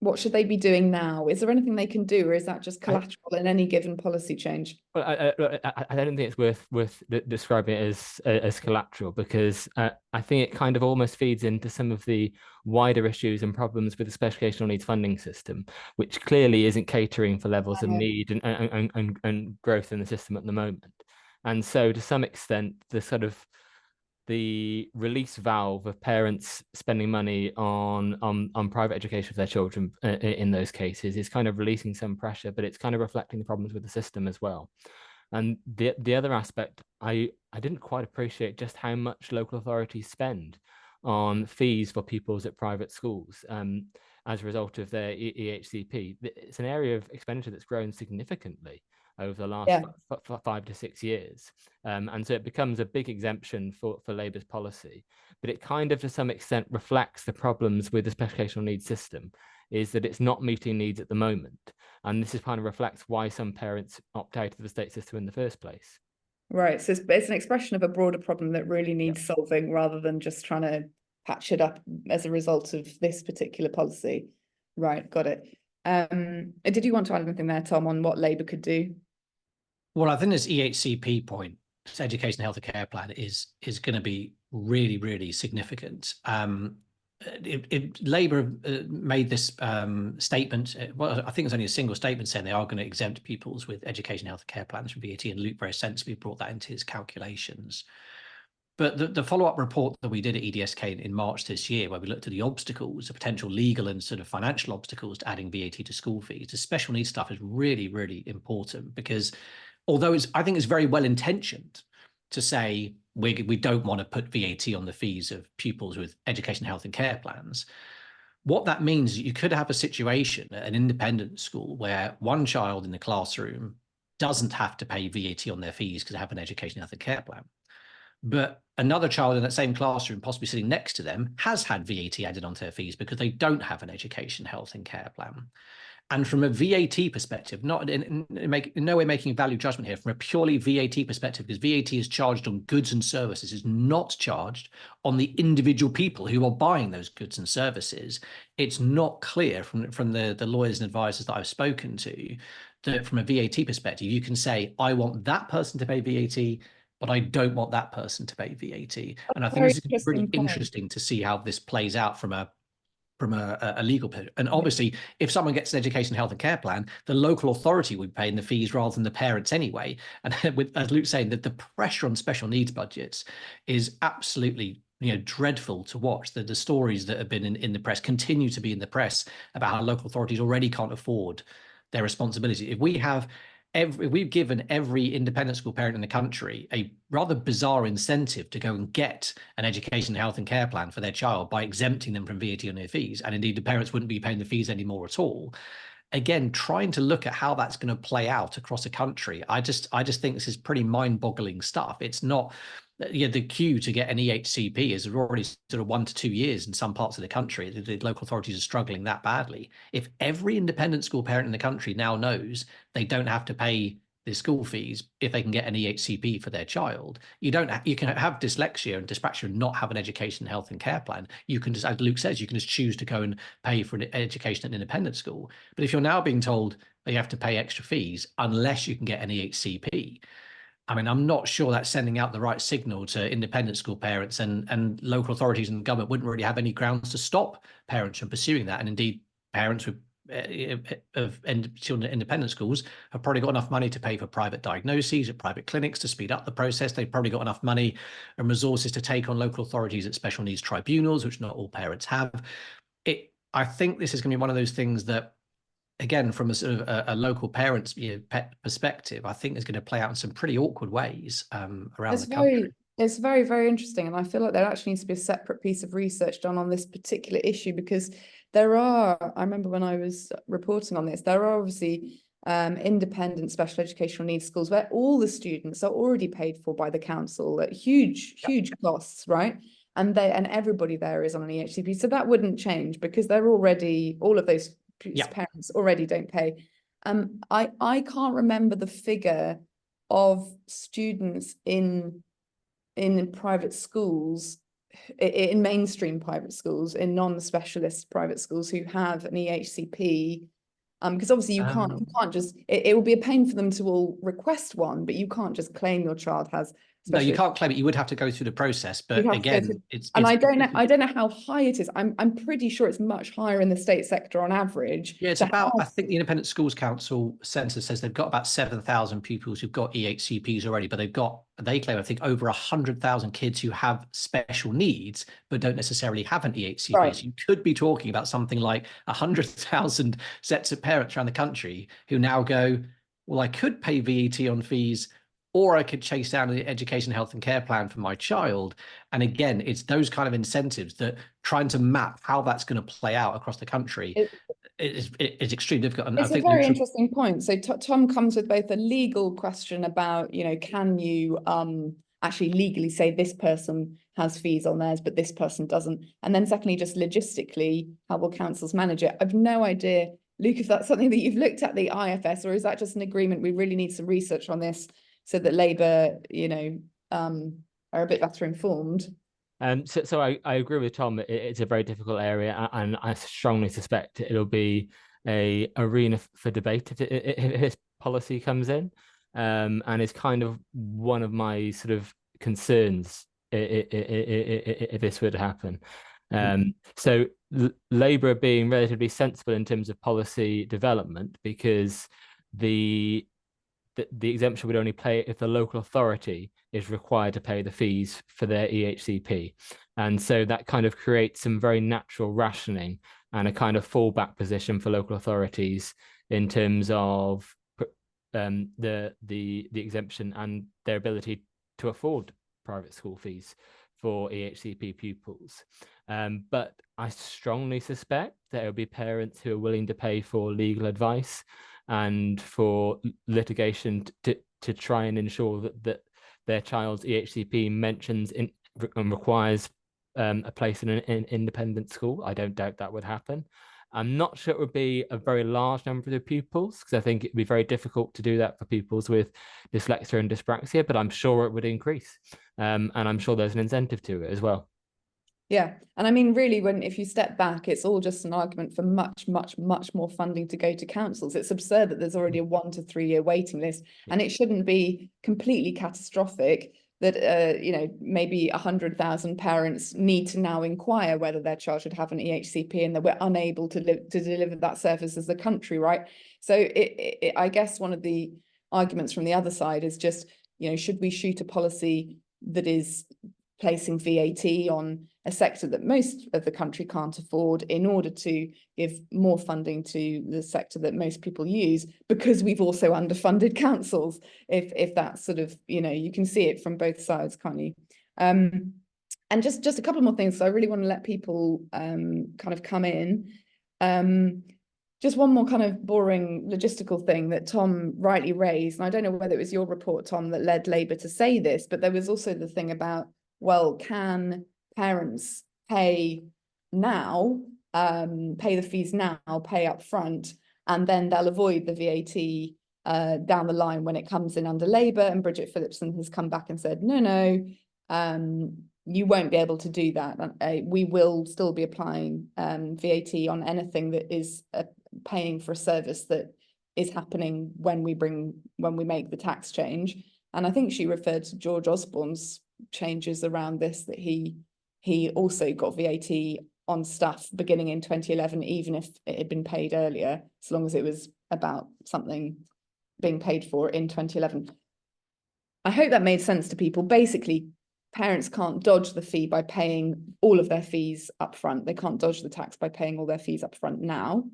Speaker 1: What should they be doing now? Is there anything they can do, or is that just collateral in any given policy change?
Speaker 3: Well, I don't think it's worth describing it as collateral, because I think it kind of almost feeds into some of the wider issues and problems with the special educational needs funding system, which clearly isn't catering for levels of need and growth in the system at the moment. And so to some extent, the sort of the release valve of parents spending money on private education for their children in those cases is kind of releasing some pressure, but it's kind of reflecting the problems with the system as well. And the other aspect, I didn't quite appreciate just how much local authorities spend on fees for pupils at private schools as a result of their EHCP. It's an area of expenditure that's grown significantly over the last 5 to 6 years. And so it becomes a big exemption for Labour's policy. But it kind of, to some extent, reflects the problems with the special educational needs system, is that it's not meeting needs at the moment. And this is kind of reflects why some parents opt out of the state system in the first place.
Speaker 1: Right. So it's an expression of a broader problem that really needs solving, rather than just trying to patch it up as a result of this particular policy. Right. Got it. Did you want to add anything there, Tom, on what Labour could do?
Speaker 2: Well, I think this EHCP point, this Education, Health and Care Plan, is going to be really, really significant. Labour made this statement. Well, I think it's only a single statement saying they are going to exempt pupils with education, health and care plans from VAT, and Luke very sensibly brought that into his calculations. But the follow-up report that we did at EDSK in March this year, where we looked at the obstacles, the potential legal and sort of financial obstacles to adding VAT to school fees, the special needs stuff is really, really important, because although I think it's very well intentioned to say we don't want to put VAT on the fees of pupils with education, health and care plans, what that means is you could have a situation at an independent school where one child in the classroom doesn't have to pay VAT on their fees because they have an education, health and care plan. But another child in that same classroom, possibly sitting next to them, has had VAT added onto their fees because they don't have an education, health and care plan. And from a VAT perspective, not in no way making a value judgment here, from a purely VAT perspective, because VAT is charged on goods and services, is not charged on the individual people who are buying those goods and services. It's not clear from the lawyers and advisors that I've spoken to that from a VAT perspective, you can say, I want that person to pay VAT, but I don't want that person to pay VAT. And I think this is really interesting to see how this plays out from a legal point. And obviously, if someone gets an education, health and care plan, the local authority would be paying the fees rather than the parents anyway. And with, as Luke's saying, that the pressure on special needs budgets is absolutely dreadful to watch. The stories that have been in the press continue to be in the press about how local authorities already can't afford their responsibility. If we've given every independent school parent in the country a rather bizarre incentive to go and get an education, health and care plan for their child by exempting them from VAT on their fees, and indeed the parents wouldn't be paying the fees anymore at all. Again, trying to look at how that's going to play out across the country, I just think this is pretty mind-boggling stuff. It's not, the queue to get an EHCP is already sort of 1 to 2 years in some parts of the country. The local authorities are struggling that badly. If every independent school parent in the country now knows they don't have to pay the school fees if they can get an EHCP for their child, you can have dyslexia and dyspraxia and not have an education, health and care plan. You can just, as Luke says, you can just choose to go and pay for an education at an independent school. But if you're now being told that you have to pay extra fees unless you can get an EHCP, I mean, I'm not sure that's sending out the right signal to independent school parents, and local authorities and government wouldn't really have any grounds to stop parents from pursuing that. And indeed, parents with children at independent schools have probably got enough money to pay for private diagnoses at private clinics to speed up the process. They've probably got enough money and resources to take on local authorities at special needs tribunals, which not all parents have. I think this is going to be one of those things that, again, from a sort of a local parent's perspective, I think is going to play out in some pretty awkward ways around the country.
Speaker 1: It's very, very interesting. And I feel like there actually needs to be a separate piece of research done on this particular issue, because I remember when I was reporting on this, there are obviously independent special educational needs schools where all the students are already paid for by the council at huge costs, right? And everybody there is on an EHCP. So that wouldn't change, because they're already, all of those parents already don't pay. I can't remember the figure of students in private schools, in mainstream private schools, in non-specialist private schools who have an EHCP, because obviously you can't just, it will be a pain for them to all request one, but you can't just claim your child has
Speaker 2: No, you
Speaker 1: especially.
Speaker 2: can't claim it. You would have to go through the process, but again,
Speaker 1: and I don't know how high it is. I'm pretty sure it's much higher in the state sector on average.
Speaker 2: Yeah, it's about, I think the Independent Schools Council census says they've got about 7,000 pupils who've got EHCPs already, but they claim, I think, over 100,000 kids who have special needs, but don't necessarily have an EHCP.
Speaker 1: Right.
Speaker 2: So you could be talking about something like 100,000 sets of parents around the country who now go, well, I could pay VAT on fees, or I could chase down an education, health and care plan for my child. And again, it's those kind of incentives that trying to map how that's going to play out across the country is extremely difficult. And
Speaker 1: it's a very interesting point. So Tom comes with both a legal question about, can you actually legally say this person has fees on theirs, but this person doesn't? And then secondly, just logistically, how will councils manage it? I've no idea, Luke, if that's something that you've looked at the IFS, or is that just an agreement? We really need some research on this so that Labour, are a bit better informed.
Speaker 3: So I agree with Tom. It's a very difficult area, and I strongly suspect it'll be a arena for debate if this policy comes in, and it's kind of one of my sort of concerns if this were to happen. So Labour are being relatively sensible in terms of policy development, because the exemption would only pay if the local authority is required to pay the fees for their EHCP. And so that kind of creates some very natural rationing and a kind of fallback position for local authorities in terms of the exemption and their ability to afford private school fees for EHCP pupils. But I strongly suspect there will be parents who are willing to pay for legal advice and for litigation to try and ensure that their child's EHCP mentions and requires a place in an independent school. I don't doubt that would happen. I'm not sure it would be a very large number of the pupils, because I think it'd be very difficult to do that for pupils with dyslexia and dyspraxia, but I'm sure it would increase. And I'm sure there's an incentive to it as well.
Speaker 1: Yeah. And I mean, really, if you step back, it's all just an argument for much, much, much more funding to go to councils. It's absurd that there's already a 1 to 3 year waiting list, and it shouldn't be completely catastrophic that, maybe 100,000 parents need to now inquire whether their child should have an EHCP, and that we're unable to deliver that service as a country, right? So I guess one of the arguments from the other side is just, should we shoot a policy that is placing VAT on a sector that most of the country can't afford in order to give more funding to the sector that most people use, because we've also underfunded councils, if that's sort of, you can see it from both sides, can't you? And just a couple more things. So I really want to let people kind of come in. Just one more kind of boring logistical thing that Tom rightly raised, and I don't know whether it was your report, Tom, that led Labour to say this, but there was also the thing about, well, can parents pay now, pay the fees now, pay up front, and then they'll avoid the VAT down the line when it comes in under Labour? And Bridget Phillipson has come back and said, no, you won't be able to do that. We will still be applying VAT on anything that is paying for a service that is happening when we make the tax change. And I think she referred to George Osborne's changes around this, that he also got VAT on stuff beginning in 2011, even if it had been paid earlier, as long as it was about something being paid for in 2011. I hope that made sense to people. Basically, parents can't dodge the fee by paying all of their fees up front. They can't dodge the tax by paying all their fees up front now.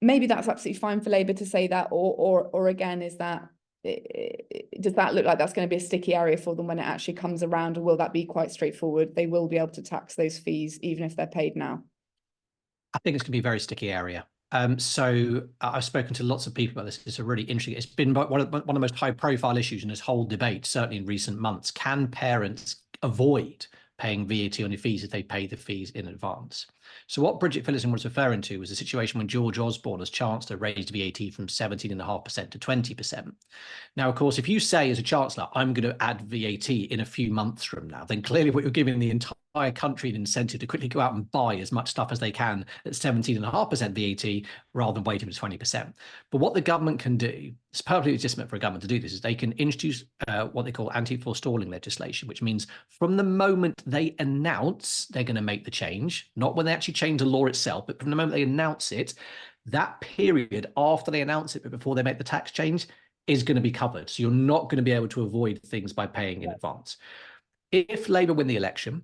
Speaker 1: Maybe that's absolutely fine for Labour to say that, or again, does that look like that's going to be a sticky area for them when it actually comes around, or will that be quite straightforward? They will be able to tax those fees even if they're paid now.
Speaker 2: I think it's going to be a very sticky area. So I've spoken to lots of people about this. It's a really interesting, it's been one of the most high profile issues in this whole debate, certainly in recent months. Can parents avoid paying VAT on your fees if they pay the fees in advance? So what Bridget Phillipson was referring to was a situation when George Osborne, as Chancellor, raised VAT from 17.5% to 20%. Now, of course, if you say as a Chancellor, I'm going to add VAT in a few months from now, then clearly what you're giving the entire entire country an incentive to quickly go out and buy as much stuff as they can at 17.5% VAT rather than waiting for 20%. But what the government can do, it's perfectly legitimate for a government to do this, is they can introduce what they call anti-forestalling legislation, which means from the moment they announce they're going to make the change, not when they actually change the law itself, but from the moment they announce it, that period after they announce it but before they make the tax change is going to be covered. So you're not going to be able to avoid things by paying in advance. If Labour win the election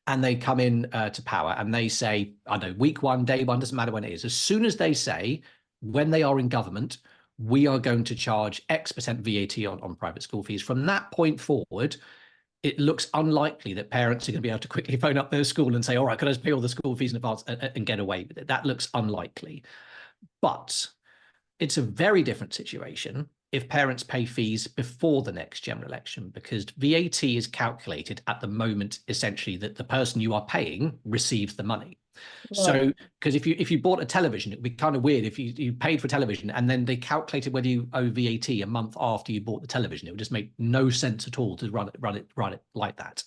Speaker 2: and they come in to power and they say, I don't know, week one, day one, doesn't matter when it is, as soon as they say, when they are in government, we are going to charge X% VAT on private school fees, from that point forward, it looks unlikely that parents are going to be able to quickly phone up their school and say, all right, can I just pay all the school fees in advance and get away with it? That looks unlikely. But it's a very different situation if parents pay fees before the next general election, because VAT is calculated at the moment, essentially, that the person you are paying receives the money. Right. So, because if you bought a television, it would be kind of weird if you paid for television and then they calculated whether you owe VAT a month after you bought the television. It would just make no sense at all to run it like that.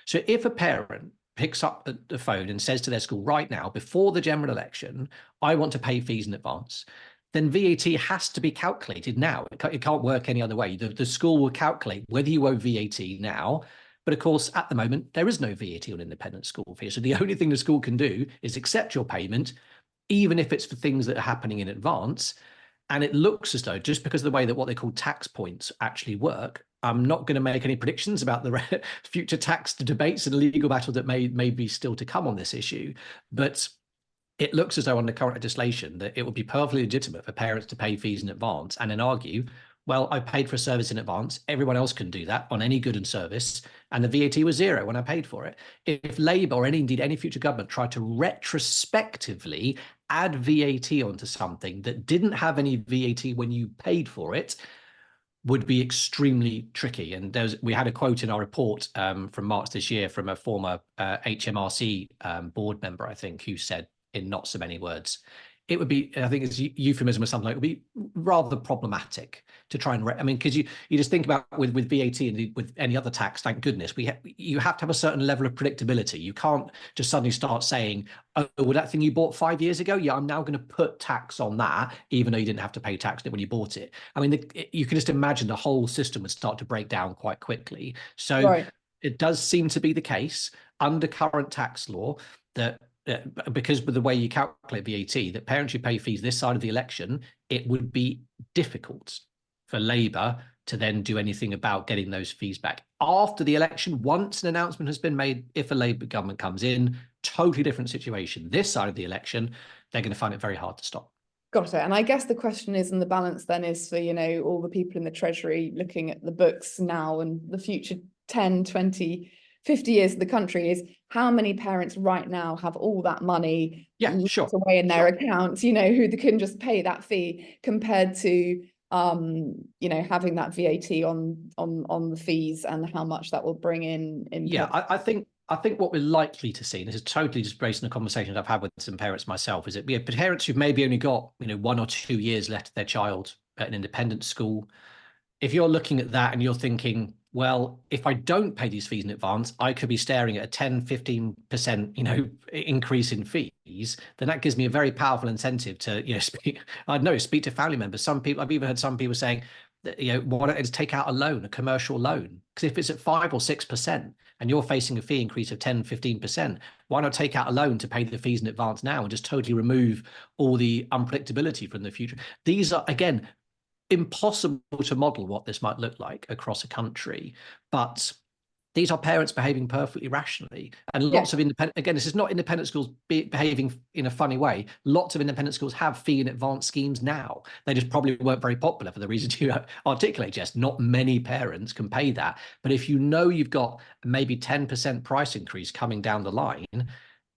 Speaker 2: So if a parent picks up the phone and says to their school right now, before the general election, I want to pay fees in advance, then VAT has to be calculated now. It can't work any other way. The school will calculate whether you owe VAT now. But of course, at the moment, there is no VAT on independent school fees. So the only thing the school can do is accept your payment, even if it's for things that are happening in advance. And it looks as though, just because of the way that what they call tax points actually work, I'm not going to make any predictions about the future tax debates and legal battle that may be still to come on this issue. But it looks as though under current legislation that it would be perfectly legitimate for parents to pay fees in advance and then argue, well, I paid for a service in advance. Everyone else can do that on any good and service. And the VAT was zero when I paid for it. If Labour or indeed any future government tried to retrospectively add VAT onto something that didn't have any VAT when you paid for it, would be extremely tricky. And we had a quote in our report from March this year from a former HMRC board member, I think, who said, in not so many words, it would be, I think it's euphemism or something, like it would be rather problematic to try and, I mean, because you just think about with VAT and with any other tax, thank goodness, you have to have a certain level of predictability. You can't just suddenly start saying, oh, well, that thing you bought 5 years ago, yeah, I'm now going to put tax on that, even though you didn't have to pay tax on it when you bought it. I mean, you can just imagine the whole system would start to break down quite quickly. So It does seem to be the case under current tax law that because with the way you calculate VAT, that parents who pay fees this side of the election, it would be difficult for Labour to then do anything about getting those fees back. After the election, once an announcement has been made, if a Labour government comes in, totally different situation. This side of the election, they're going to find it very hard to stop.
Speaker 1: Got it. And I guess the question is, and the balance then is for, all the people in the Treasury looking at the books now and the future 10, 20, 50 years of the country, is how many parents right now have all that money away in their accounts, who they can just pay that fee compared to having that VAT on the fees and how much that will bring in.
Speaker 2: I think what we're likely to see, and this is totally just based on the conversations I've had with some parents myself, is that parents who've maybe only got 1 or 2 years left of their child at an independent school, if you're looking at that and you're thinking, well, if I don't pay these fees in advance, I could be staring at a 10, 15%, increase in fees, then that gives me a very powerful incentive to, speak to family members. Some people, I've even heard some people saying that, why don't I just take out a loan, a commercial loan? Because if it's at 5 or 6% and you're facing a fee increase of 10, 15%, why not take out a loan to pay the fees in advance now and just totally remove all the unpredictability from the future? These are, again, impossible to model what this might look like across a country, but these are parents behaving perfectly rationally, and lots of independent, again, this is not independent schools behaving in a funny way. Lots of independent schools have fee in advance schemes now. They just probably weren't very popular for the reasons you articulate, Jess. Not many parents can pay that, but if you've got maybe 10% price increase coming down the line,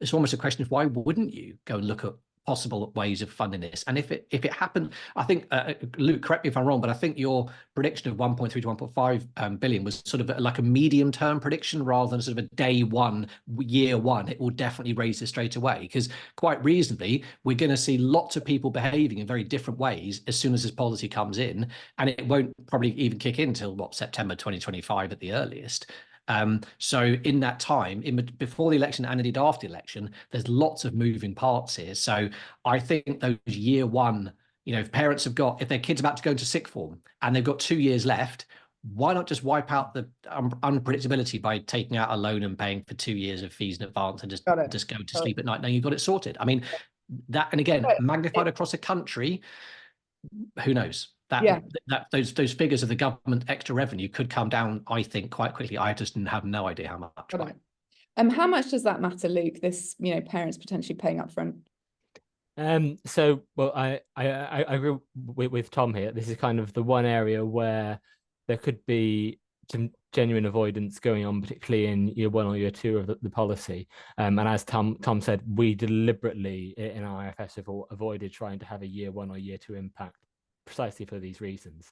Speaker 2: it's almost a question of why wouldn't you go and look at possible ways of funding this? And if it happened, I think, Luke, correct me if I'm wrong, but I think your prediction of 1.3 to 1.5 billion was sort of like a medium term prediction rather than sort of a day one, year one. It will definitely raise this straight away, because quite reasonably, we're going to see lots of people behaving in very different ways as soon as this policy comes in, and it won't probably even kick in till September 2025 at the earliest. So in that time, before the election and indeed after the election, there's lots of moving parts here. So I think those year one, if parents if their kid's about to go into sixth form and they've got 2 years left, why not just wipe out the unpredictability by taking out a loan and paying for 2 years of fees in advance and just go to sleep at night knowing you've got it sorted? I mean, that, and again, magnified across a country, who knows? Those figures of the government extra revenue could come down, I think, quite quickly. I just have no idea how much.
Speaker 1: How much does that matter, Luke? This, parents potentially paying up front.
Speaker 3: So, well, I agree with Tom here. This is kind of the one area where there could be some genuine avoidance going on, particularly in year one or year two of the policy. And as Tom said, we deliberately in our IFS have avoided trying to have a year one or year two impact precisely for these reasons.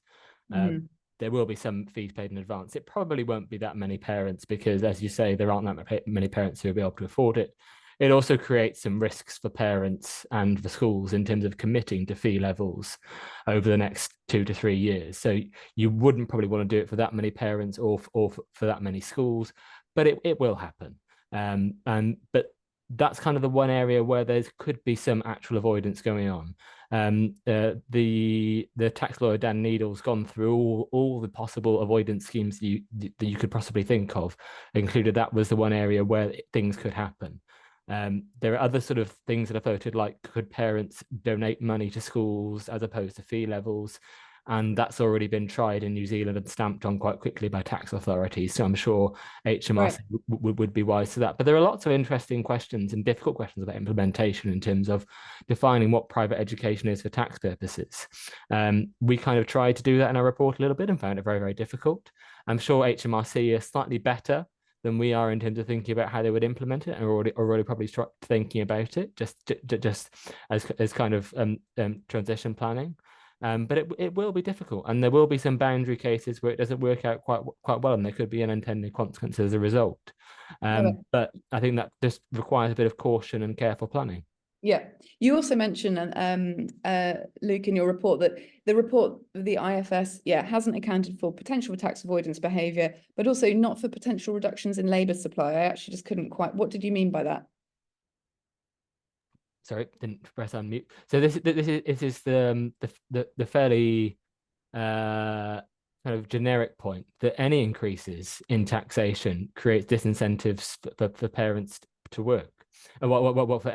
Speaker 3: There will be some fees paid in advance. It probably won't be that many parents because, as you say, there aren't that many parents who will be able to afford it. It also creates some risks for parents and the schools in terms of committing to fee levels over the next 2 to 3 years. So you wouldn't probably want to do it for that many parents or for that many schools, but it will happen. But that's kind of the one area where there could be some actual avoidance going on. The tax lawyer Dan Needle's gone through all the possible avoidance schemes that you could possibly think of, included that was the one area where things could happen. There are other sort of things that are floated, like could parents donate money to schools as opposed to fee levels? And that's already been tried in New Zealand and stamped on quite quickly by tax authorities. So I'm sure HMRC would be wise to that. But there are lots of interesting questions and difficult questions about implementation in terms of defining what private education is for tax purposes. We kind of tried to do that in our report a little bit and found it very, very difficult. I'm sure HMRC is slightly better than we are in terms of thinking about how they would implement it, and already probably start thinking about it just as kind of transition planning. But it will be difficult, and there will be some boundary cases where it doesn't work out quite well, and there could be unintended consequences as a result. But I think that just requires a bit of caution and careful planning.
Speaker 1: Yeah, you also mentioned, Luke, in your report that the IFS, hasn't accounted for potential for tax avoidance behaviour, but also not for potential reductions in labour supply. I actually just couldn't quite. What did you mean by that?
Speaker 3: Sorry, didn't press unmute. So this is the fairly kind of generic point that any increases in taxation creates disincentives for parents to work. For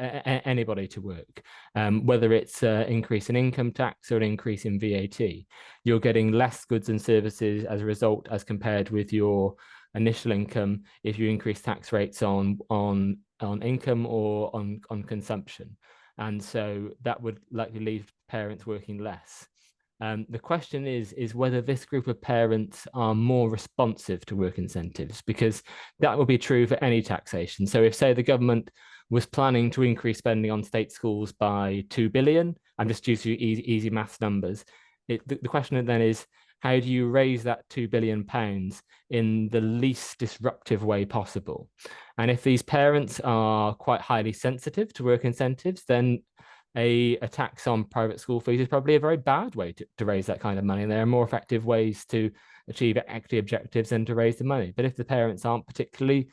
Speaker 3: anybody to work, whether it's an increase in income tax or an increase in VAT, you're getting less goods and services as a result as compared with your initial income if you increase tax rates on income or on consumption. And so that would likely leave parents working less. The question is whether this group of parents are more responsive to work incentives, because that will be true for any taxation. So if, say, the government was planning to increase spending on state schools by 2 billion, I'm just using easy maths numbers, the question then is, how do you raise that £2 billion in the least disruptive way possible? And if these parents are quite highly sensitive to work incentives, then a tax on private school fees is probably a very bad way to raise that kind of money. And there are more effective ways to achieve equity objectives than to raise the money. But if the parents aren't particularly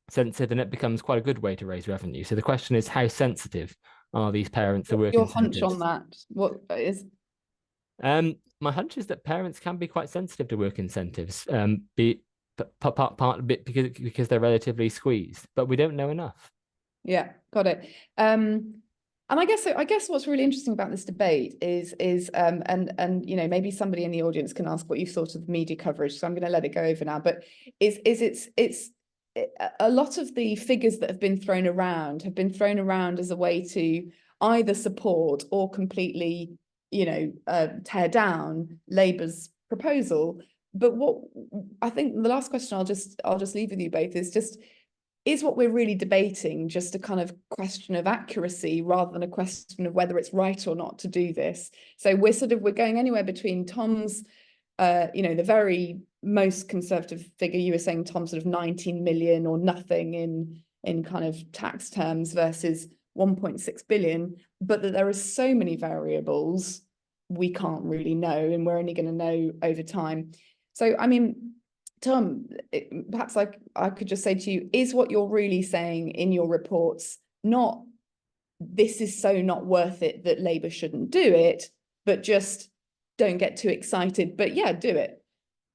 Speaker 3: sensitive, then it becomes quite a good way to raise revenue. So the question is, how sensitive are these parents to work incentives?
Speaker 1: Your hunch on that? What is?
Speaker 3: My hunch is that parents can be quite sensitive to work incentives, part because they're relatively squeezed, but we don't know enough.
Speaker 1: Yeah, got it. And I guess what's really interesting about this debate is maybe somebody in the audience can ask what you thought of the media coverage. So I'm going to let it go over now. But it's a lot of the figures that have been thrown around as a way to either support or completely tear down Labour's proposal. But what I think the last question I'll just leave with you both is what we're really debating just a kind of question of accuracy rather than a question of whether it's right or not to do this. So we're going anywhere between Tom's the very most conservative figure you were saying, Tom, sort of 19 million or nothing in kind of tax terms versus 1.6 billion, but that there are so many variables we can't really know, and we're only going to know over time. So, I mean, Tom, perhaps I could just say to you, is what you're really saying in your reports not this is so not worth it that Labour shouldn't do it, but just don't get too excited, but yeah, do it.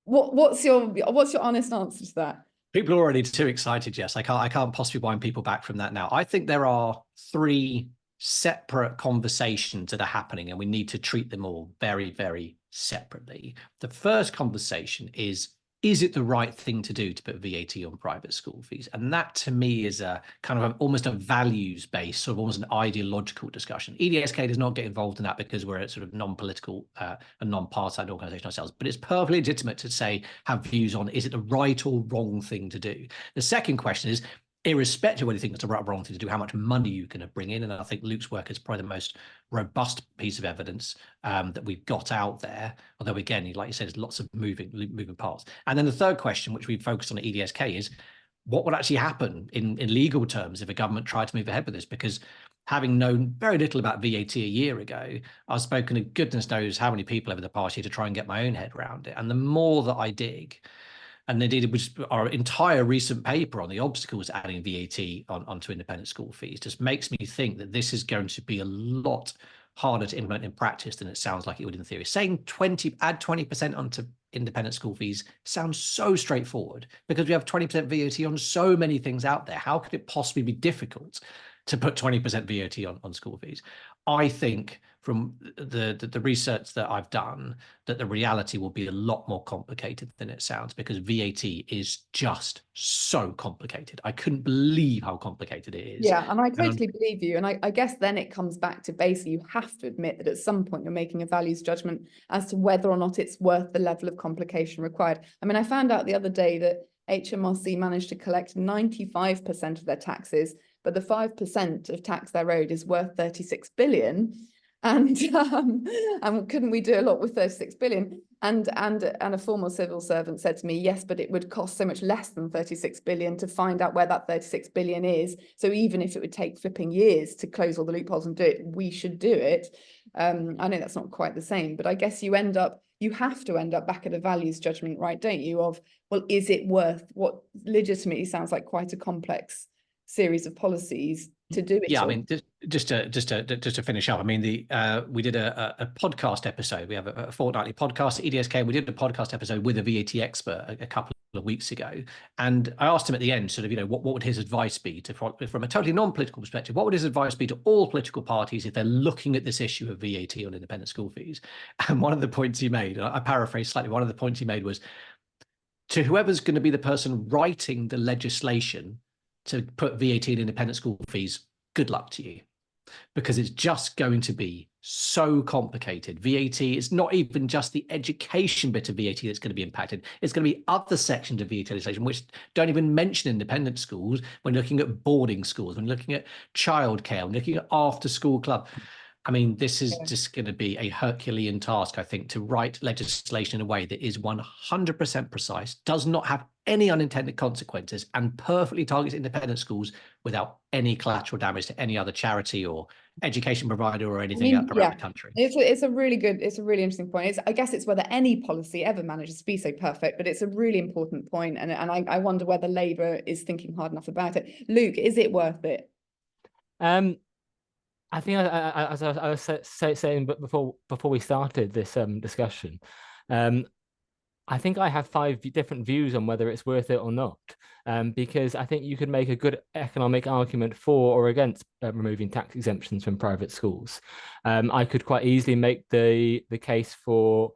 Speaker 1: What's your honest answer to that?
Speaker 2: People are already too excited, Jess. I can't possibly wind people back from that now. I think there are 3 separate conversations that are happening, and we need to treat them all very, very separately. The first conversation is it the right thing to do to put VAT on private school fees? And that to me is a kind of almost a values-based, sort of almost an ideological discussion. EDSK does not get involved in that because we're a sort of non-political and non-partisan organisation ourselves, but it's perfectly legitimate to say, have views on, is it the right or wrong thing to do? The second question is, irrespective of whether you think it's the right or wrong thing to do, how much money you can bring in. And I think Luke's work is probably the most robust piece of evidence that we've got out there. Although again, like you said, there's lots of moving parts. And then the third question, which we focused on at EDSK, is what would actually happen in legal terms if a government tried to move ahead with this? Because having known very little about VAT a year ago, I've spoken to goodness knows how many people over the past year to try and get my own head around it. And the more that I dig, and indeed, it was our entire recent paper on the obstacles to adding VAT onto independent school fees just makes me think that this is going to be a lot harder to implement in practice than it sounds like it would in theory. Saying add 20% onto independent school fees sounds so straightforward because we have 20% VAT on so many things out there. How could it possibly be difficult to put 20% VAT on school fees? I think from the research that I've done that the reality will be a lot more complicated than it sounds, because VAT is just so complicated. I couldn't believe how complicated it is.
Speaker 1: Yeah, and I totally believe you. And I guess then it comes back to basically you have to admit that at some point you're making a values judgment as to whether or not it's worth the level of complication required. I mean, I found out the other day that HMRC managed to collect 95% of their taxes, but the 5% of tax they're owed is worth 36 billion. And couldn't we do a lot with 36 billion? And a former civil servant said to me, yes, but it would cost so much less than 36 billion to find out where that 36 billion is. So even if it would take flipping years to close all the loopholes and do it, we should do it. I know that's not quite the same, but I guess you have to end up back at a values judgment, right, don't you? Of, well, is it worth what legitimately sounds like quite a complex series of policies to do it?
Speaker 2: Yeah, I mean, just to finish up, I mean, we did a podcast episode. We have a fortnightly podcast at EDSK. We did a podcast episode with a VAT expert a couple of weeks ago, and I asked him at the end, sort of, what would his advice be from a totally non-political perspective? What would his advice be to all political parties if they're looking at this issue of VAT on independent school fees? And one of the points he made, I paraphrase slightly, one of the points he made was, to whoever's going to be the person writing the legislation to put VAT in independent school fees, good luck to you, because it's just going to be so complicated. VAT is not even just the education bit of VAT that's going to be impacted. It's going to be other sections of VAT legislation which don't even mention independent schools. When looking at boarding schools, when looking at childcare, when looking at after school club. I mean, this is just going to be a Herculean task, I think, to write legislation in a way that is 100% precise, does not have any unintended consequences, and perfectly targets independent schools without any collateral damage to any other charity or education provider or anything around the country.
Speaker 1: It's a really interesting point. I guess it's whether any policy ever manages to be so perfect, but it's a really important point, and I wonder whether Labour is thinking hard enough about it. Luke, is it worth it?
Speaker 3: I think, as I was saying before we started this discussion, I think I have 5 different views on whether it's worth it or not, because I think you could make a good economic argument for or against removing tax exemptions from private schools. I could quite easily make the case for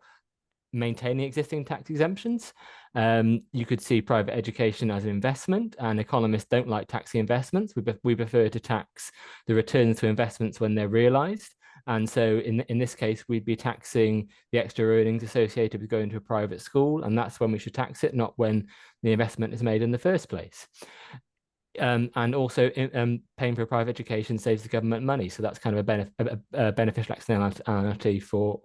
Speaker 3: maintaining existing tax exemptions. You could see private education as an investment, and economists don't like taxing investments. We prefer to tax the returns to investments when they're realized. And so in this case, we'd be taxing the extra earnings associated with going to a private school, and that's when we should tax it, not when the investment is made in the first place. And also paying for a private education saves the government money, so that's kind of a beneficial externality for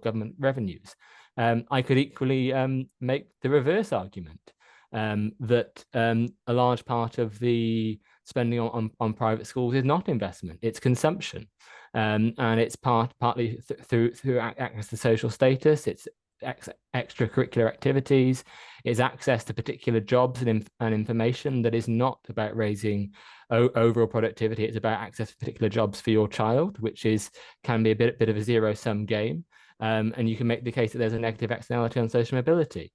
Speaker 3: government revenues. I could equally make the reverse argument that a large part of the spending on private schools is not investment, it's consumption. And it's partly through access to social status, it's extracurricular activities, It's access to particular jobs and information that is not about raising overall productivity. It's about access to particular jobs for your child, which can be a bit of a zero-sum game. And you can make the case that there's a negative externality on social mobility.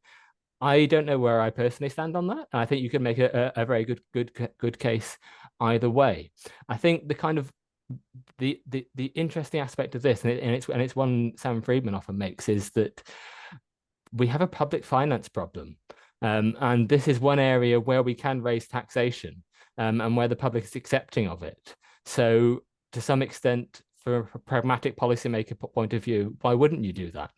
Speaker 3: I don't know where I personally stand on that. I think you can make a very good case either way. I think the kind of the interesting aspect of this, and it's one Sam Friedman often makes, is that we have a public finance problem, and this is one area where we can raise taxation, and where the public is accepting of it. So to some extent, from a pragmatic policymaker point of view, why wouldn't you do that?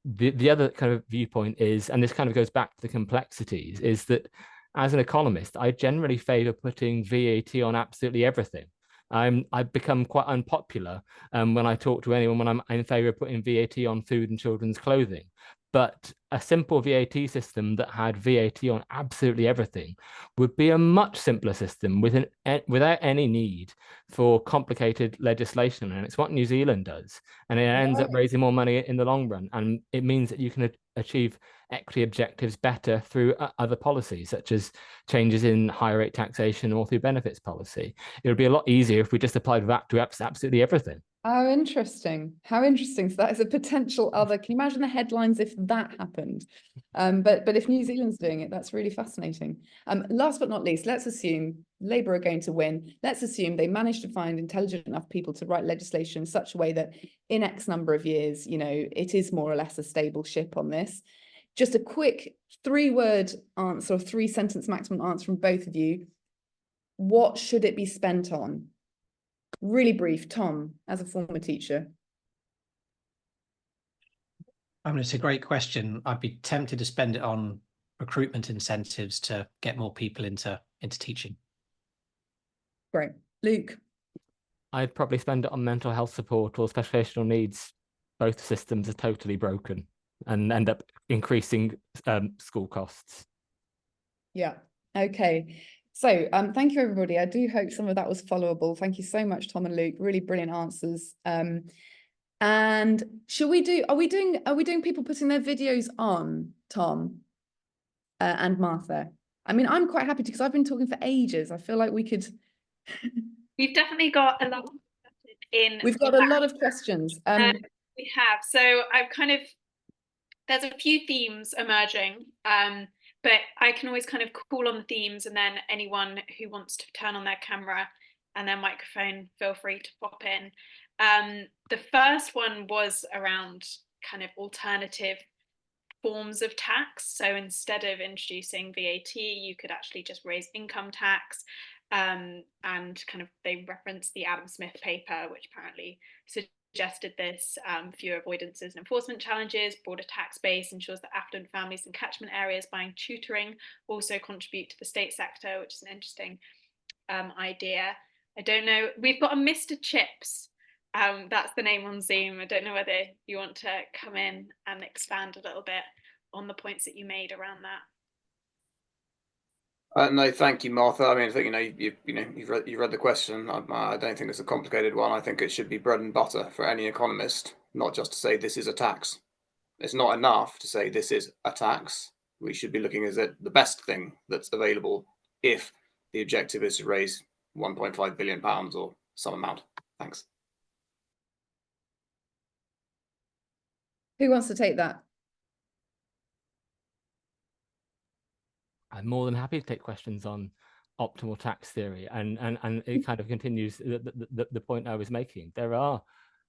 Speaker 3: The other kind of viewpoint is, and this kind of goes back to the complexities, is that as an economist, I generally favor putting VAT on absolutely everything. I've become quite unpopular when I talk to anyone when I'm in favor of putting VAT on food and children's clothing. But a simple VAT system that had VAT on absolutely everything would be a much simpler system without any need for complicated legislation. And it's what New Zealand does. And it ends up raising more money in the long run. And it means that you can achieve equity objectives better through other policies, such as changes in higher rate taxation or through benefits policy. It would be a lot easier if we just applied that to absolutely everything.
Speaker 1: How interesting. How interesting. So that is a potential other. Can you imagine the headlines if that happened? But if New Zealand's doing it, that's really fascinating. Last but not least, let's assume Labour are going to win. Let's assume they manage to find intelligent enough people to write legislation in such a way that in X number of years, you know, it is more or less a stable ship on this. Just a quick 3-word answer or 3-sentence maximum answer from both of you. What should it be spent on? Really brief. Tom, as a former teacher.
Speaker 2: I mean, it's a great question. I'd be tempted to spend it on recruitment incentives to get more people into teaching.
Speaker 1: Great. Luke?
Speaker 3: I'd probably spend it on mental health support or special educational needs. Both systems are totally broken and end up increasing school costs. Yeah.
Speaker 1: Okay. So thank you, everybody. I do hope some of that was followable. Thank you so much, Tom and Luke. Really brilliant answers. And are we doing people putting their videos on, Tom and Martha? I mean, I'm quite happy because I've been talking for ages. I feel like we could.
Speaker 4: We've definitely got a lot in.
Speaker 1: We've got a lot of questions.
Speaker 4: We have. So there's a few themes emerging. But I can always kind of call on the themes, and then anyone who wants to turn on their camera and their microphone, feel free to pop in. The first one was around kind of alternative forms of tax. So instead of introducing VAT, you could actually just raise income tax. And kind of they referenced the Adam Smith paper, which apparently suggested this. Fewer avoidances and enforcement challenges, broader tax base ensures that affluent families in catchment areas buying tutoring also contribute to the state sector, which is an interesting idea. I don't know, we've got a Mr. Chips, that's the name on Zoom. I don't know whether you want to come in and expand a little bit on the points that you made around that.
Speaker 5: No, thank you, Martha. I mean, I think you've read the question. I don't think it's a complicated one. I think it should be bread and butter for any economist, not just to say this is a tax. It's not enough to say this is a tax. We should be looking at the best thing that's available if the objective is to raise £1.5 billion or some amount. Thanks.
Speaker 1: Who wants to take that?
Speaker 3: I'm more than happy to take questions on optimal tax theory, and it kind of continues the point I was making. There are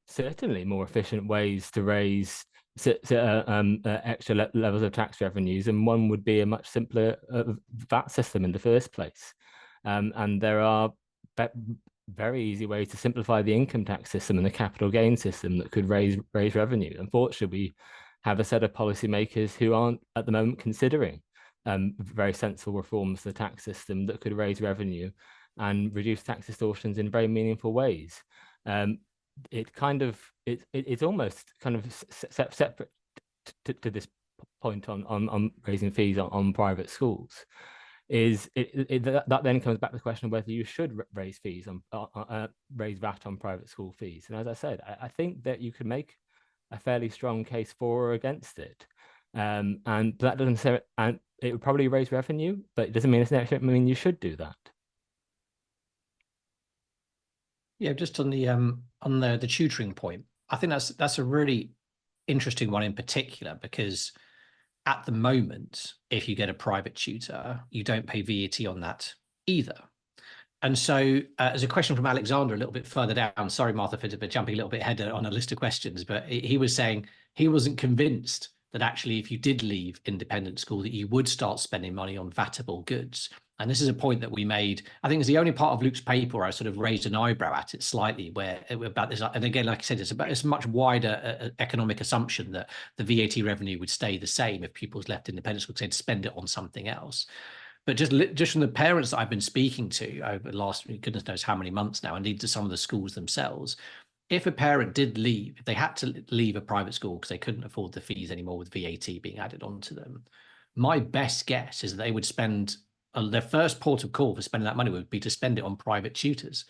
Speaker 3: certainly more efficient ways to raise extra levels of tax revenues, and one would be a much simpler VAT system in the first place. And there are very easy ways to simplify the income tax system and the capital gain system that could raise revenue. Unfortunately, we have a set of policymakers who aren't at the moment considering very sensible reforms to the tax system that could raise revenue and reduce tax distortions in very meaningful ways. It's almost kind of separate to this point on raising fees on private schools. That then comes back to the question of whether you should raise fees raise VAT on private school fees. And as I said, I think that you could make a fairly strong case for or against it. And that doesn't say, and it would probably raise revenue, but it doesn't mean mean you should do that.
Speaker 2: Yeah, just on the tutoring point, I think that's a really interesting one in particular, because at the moment, if you get a private tutor, you don't pay VAT on that either. And so there's a question from Alexander a little bit further down. Sorry, Martha, for jumping a little bit ahead on a list of questions, but he was saying he wasn't convinced that actually if you did leave independent school that you would start spending money on VAT-able goods. And this is a point that we made, I think it's the only part of Luke's paper where I sort of raised an eyebrow at it slightly, where about this. And again, like I said, it's a much wider economic assumption that the VAT revenue would stay the same if pupils left independent school, they'd spend it on something else. But just from the parents that I've been speaking to over the last goodness knows how many months now, and indeed to some of the schools themselves, if a parent did leave, if they had to leave a private school because they couldn't afford the fees anymore with VAT being added onto them, my best guess is that they would spend their first port of call for spending that money would be to spend it on private tutors.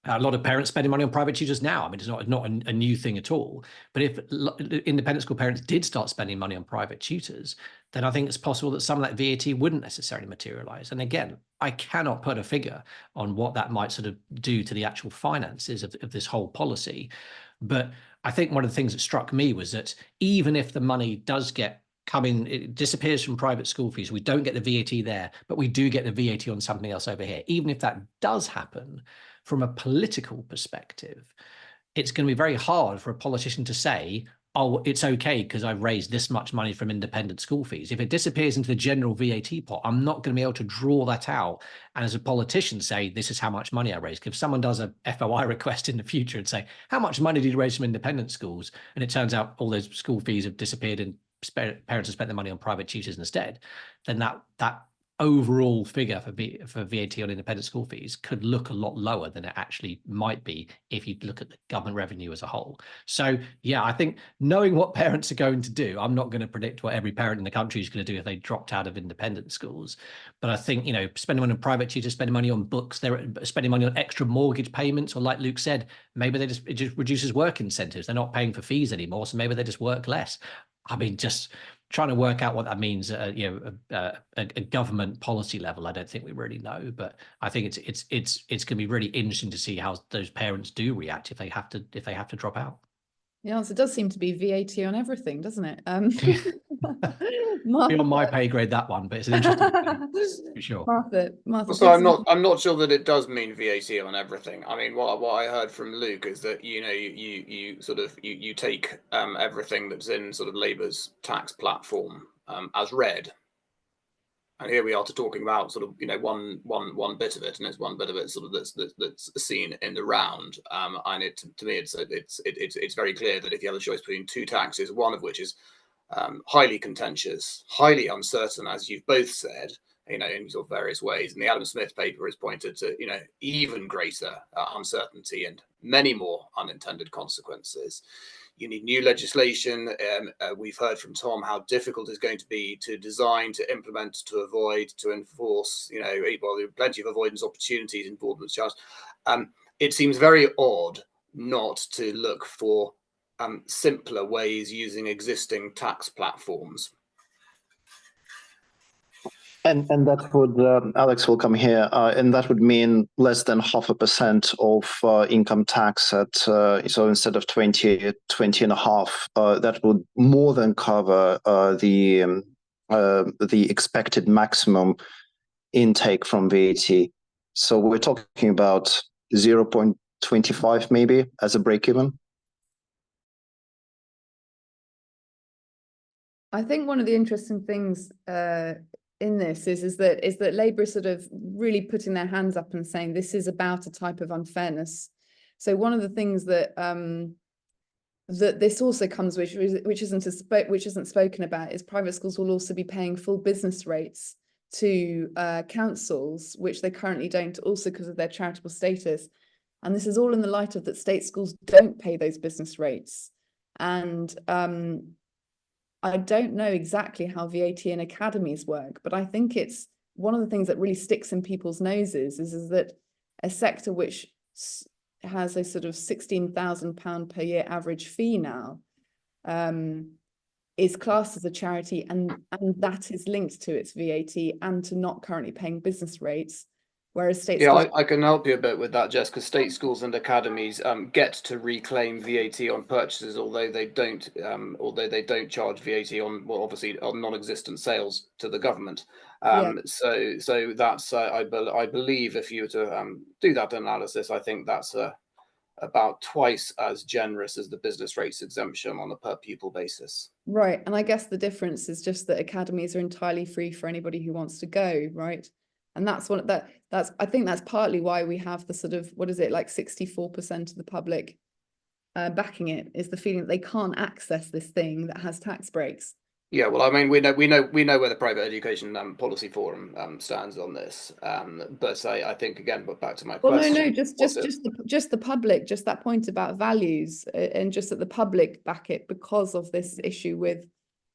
Speaker 2: A lot of parents spending money on private tutors now. I mean, it's not a new thing at all. But if independent school parents did start spending money on private tutors, then I think it's possible that some of that VAT wouldn't necessarily materialize. And again, I cannot put a figure on what that might sort of do to the actual finances of this whole policy. But I think one of the things that struck me was that even if the money does it disappears from private school fees, we don't get the VAT there, but we do get the VAT on something else over here. Even if that does happen, from a political perspective, it's going to be very hard for a politician to say, oh, it's okay because I've raised this much money from independent school fees. If it disappears into the general VAT pot, I'm not going to be able to draw that out and as a politician say, this is how much money I raised. If someone does a FOI request in the future and say, how much money did you raise from independent schools? And it turns out all those school fees have disappeared and parents have spent the money on private tutors instead, then that overall figure for VAT on independent school fees could look a lot lower than it actually might be if you look at the government revenue as a whole. So yeah, I think knowing what parents are going to do, I'm not going to predict what every parent in the country is going to do if they dropped out of independent schools. But I think, spending money on private tutors, spending money on books, they're spending money on extra mortgage payments, or like Luke said, maybe it just reduces work incentives. They're not paying for fees anymore, so maybe they just work less. I mean, just trying to work out what that means at a government policy level, I don't think we really know. But I think it's going to be really interesting to see how those parents do react if they have to drop out.
Speaker 1: The answer does seem to be VAT on everything, doesn't it?
Speaker 2: Be on my pay grade, that one, but it's an interesting thing, for sure.
Speaker 1: Martha.
Speaker 5: So I'm not sure that it does mean VAT on everything. I mean, what I heard from Luke is that you take everything that's in sort of Labour's tax platform as read, and here we are talking about sort of one bit of it, and it's one bit of it sort of that's seen in the round. And to me it's very clear that if you have a choice between two taxes, one of which is highly contentious, highly uncertain, as you've both said, in sort of various ways, and the Adam Smith paper has pointed to even greater uncertainty and many more unintended consequences. You need new legislation. We've heard from Tom how difficult it's going to be to design, to implement, to avoid, to enforce. Well, there are plenty of avoidance opportunities in fraudulent charges. It seems very odd not to look for simpler ways using existing tax platforms.
Speaker 6: And that would, Alex will come here, and that would mean less than 0.5% of income tax at, so instead of 20.5, that would more than cover the expected maximum intake from VAT. So we're talking about 0.25 maybe as a break even.
Speaker 1: I think one of the interesting things in this is that Labour is sort of really putting their hands up and saying this is about a type of unfairness. So one of the things that that this also comes with, which isn't spoken about, is private schools will also be paying full business rates to councils, which they currently don't, also because of their charitable status. And this is all in the light of that state schools don't pay those business rates. And I don't know exactly how VAT in academies work, but I think it's one of the things that really sticks in people's noses is that a sector which has a sort of £16,000 per year average fee now is classed as a charity, and that is linked to its VAT and to not currently paying business rates, whereas state schools...
Speaker 5: I can help you a bit with that, Jess, because state schools and academies get to reclaim VAT on purchases, although they don't charge VAT on, well, obviously on non-existent sales to the government. So that's I believe if you were to do that analysis, I think that's about twice as generous as the business rates exemption on a per pupil basis.
Speaker 1: Right, and I guess the difference is just that academies are entirely free for anybody who wants to go, right? And that's I think that's partly why we have the sort of, what is it, like 64% of the public backing it, is the feeling that they can't access this thing that has tax breaks.
Speaker 5: Yeah, well, I mean, we know where the Private Education Policy Forum stands on this, but I think again, but back to my question.
Speaker 1: No, just the public, just that point about values, and just that the public back it because of this issue with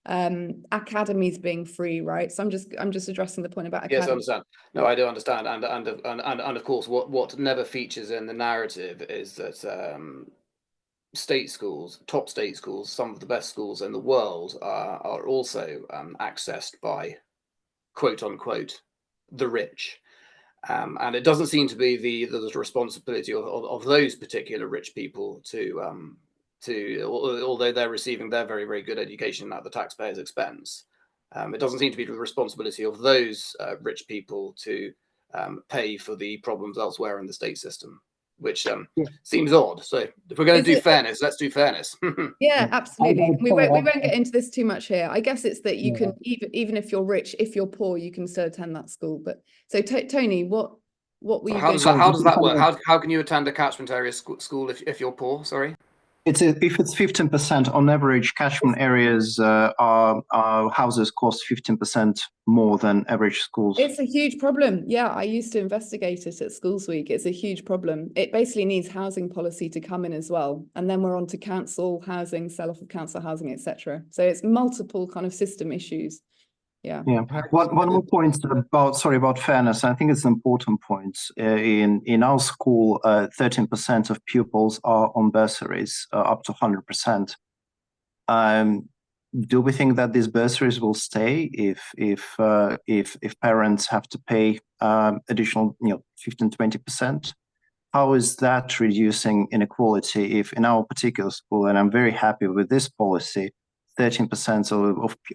Speaker 1: academies being free, right? So I'm just addressing the point about academies.
Speaker 5: Yes, I understand. No, I do understand, and of course, what never features in the narrative is that state schools, top state schools, some of the best schools in the world are also accessed by quote unquote the rich, and it doesn't seem to be the responsibility of those particular rich people to although they're receiving their very, very good education at the taxpayers' expense, it doesn't seem to be the responsibility of those rich people to pay for the problems elsewhere in the state system, which seems odd. So if we're going to do fairness, let's do fairness.
Speaker 1: Yeah, absolutely. We won't get into this too much here. I guess it's that you can, even if you're rich, if you're poor, you can still attend that school. But so Tony, what were you?
Speaker 5: How does that work? How can you attend a catchment area school if you're poor? Sorry.
Speaker 6: If it's 15% on average, catchment areas houses cost 15% more than average schools.
Speaker 1: It's a huge problem. Yeah, I used to investigate it at Schools Week. It's a huge problem. It basically needs housing policy to come in as well, and then we're on to council housing, sell off of council housing, etc. So it's multiple kind of system issues. Yeah.
Speaker 6: One more point about fairness. I think it's an important point. In our school, 13% of pupils are on bursaries, up to 100%. Do we think that these bursaries will stay if parents have to pay additional, 15-20%? How is that reducing inequality? If in our particular school, and I'm very happy with this policy, 13%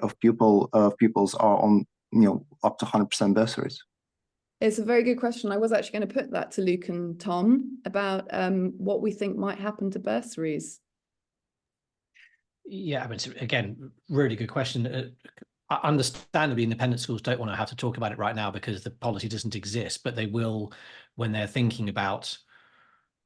Speaker 6: of pupils are on up to 100% bursaries.
Speaker 1: It's a very good question. I was actually going to put that to Luke and Tom about what we think might happen to bursaries.
Speaker 2: Yeah, I mean, again, really good question. Understandably, independent schools don't want to have to talk about it right now because the policy doesn't exist, but they will when they're thinking about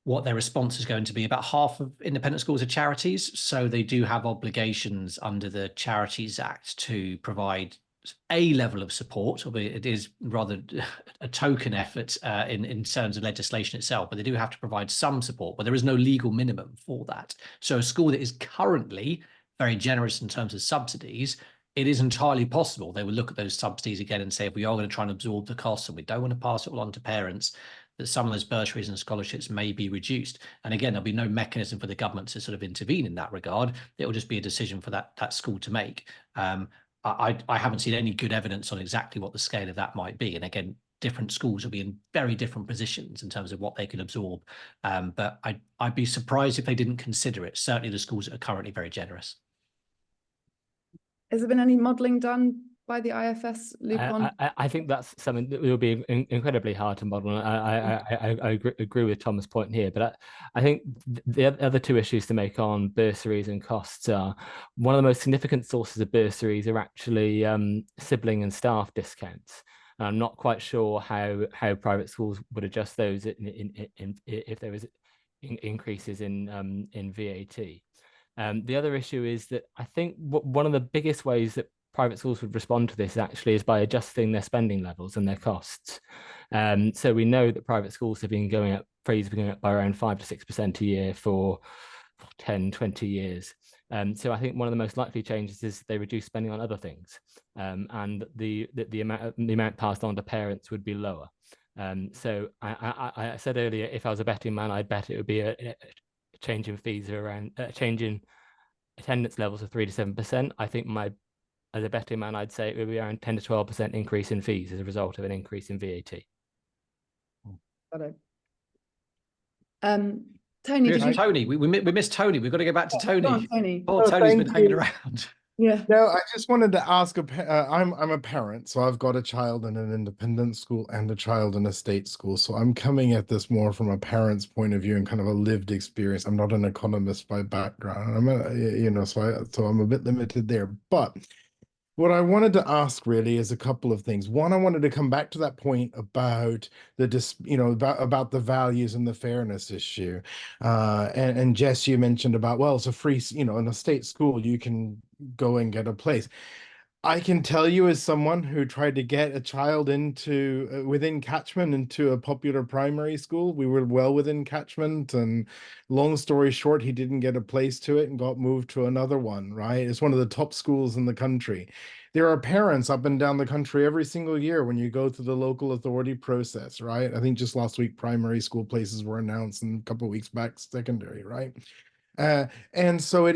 Speaker 2: what their response is going to be. About half of independent schools are charities, so they do have obligations under the Charities Act to provide a level of support, albeit it is rather a token effort in terms of legislation itself, but they do have to provide some support, but there is no legal minimum for that. So a school that is currently very generous in terms of subsidies, it is entirely possible they will look at those subsidies again and say, if we are going to try and absorb the costs and we don't want to pass it all on to parents, that some of those bursaries and scholarships may be reduced. And again, there'll be no mechanism for the government to sort of intervene in that regard. It will just be a decision for that school to make. I haven't seen any good evidence on exactly what the scale of that might be. And again, different schools will be in very different positions in terms of what they can absorb. But I'd be surprised if they didn't consider it. Certainly the schools that are currently very generous.
Speaker 1: Has there been any modelling done by the IFS, Luke?
Speaker 3: I think that's something that will be incredibly hard to model. I agree with Tom's point here, but I think the other two issues to make on bursaries and costs are, one of the most significant sources of bursaries are actually sibling and staff discounts. And I'm not quite sure how private schools would adjust those if there was increases in VAT. The other issue is that I think one of the biggest ways that private schools would respond to this actually is by adjusting their spending levels and their costs. So we know that private schools have been going up, fees have been going up by around 5 to 6% a year for 10, 20 years. So I think one of the most likely changes is they reduce spending on other things, and the amount passed on to parents would be lower. So I said earlier, if I was a betting man, I'd bet it would be a change in fees around change in attendance levels of 3 to 7%, I think as a betting man, I'd say it would be around 10 to 12% increase in fees as a result of an increase in VAT.
Speaker 1: Got it. Tony, did you?
Speaker 2: Tony, we missed Tony. We've got to go back to
Speaker 1: Go
Speaker 2: Tony.
Speaker 1: on, Tony.
Speaker 2: Oh, Tony's been
Speaker 7: thank
Speaker 2: hanging
Speaker 7: you.
Speaker 2: around.
Speaker 1: Yeah.
Speaker 7: No, I just wanted to ask. I'm a parent, so I've got a child in an independent school and a child in a state school. So I'm coming at this more from a parent's point of view and kind of a lived experience. I'm not an economist by background. So I'm a bit limited there. But what I wanted to ask really is a couple of things. One, I wanted to come back to that point about about the values and the fairness issue. And Jess, you mentioned about, well, it's a free, in a state school, you can go and get a place. I can tell you, as someone who tried to get a child into within catchment into a popular primary school, we were well within catchment, and long story short, he didn't get a place to it and got moved to another one, right? It's one of the top schools in the country. There are parents up and down the country every single year when you go through the local authority process, right? I think just last week primary school places were announced, and a couple of weeks back secondary, right? And so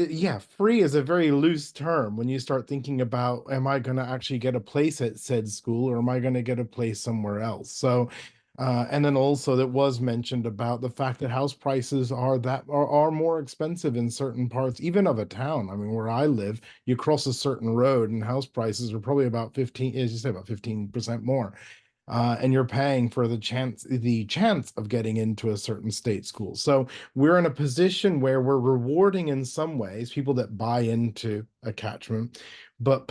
Speaker 7: free is a very loose term when you start thinking about, am I going to actually get a place at said school, or am I going to get a place somewhere else? So, and then also that was mentioned about the fact that house prices are more expensive in certain parts, even of a town. I mean, where I live, you cross a certain road and house prices are probably about 15% more. And you're paying for the chance of getting into a certain state school. So we're in a position where we're rewarding in some ways people that buy into a catchment, but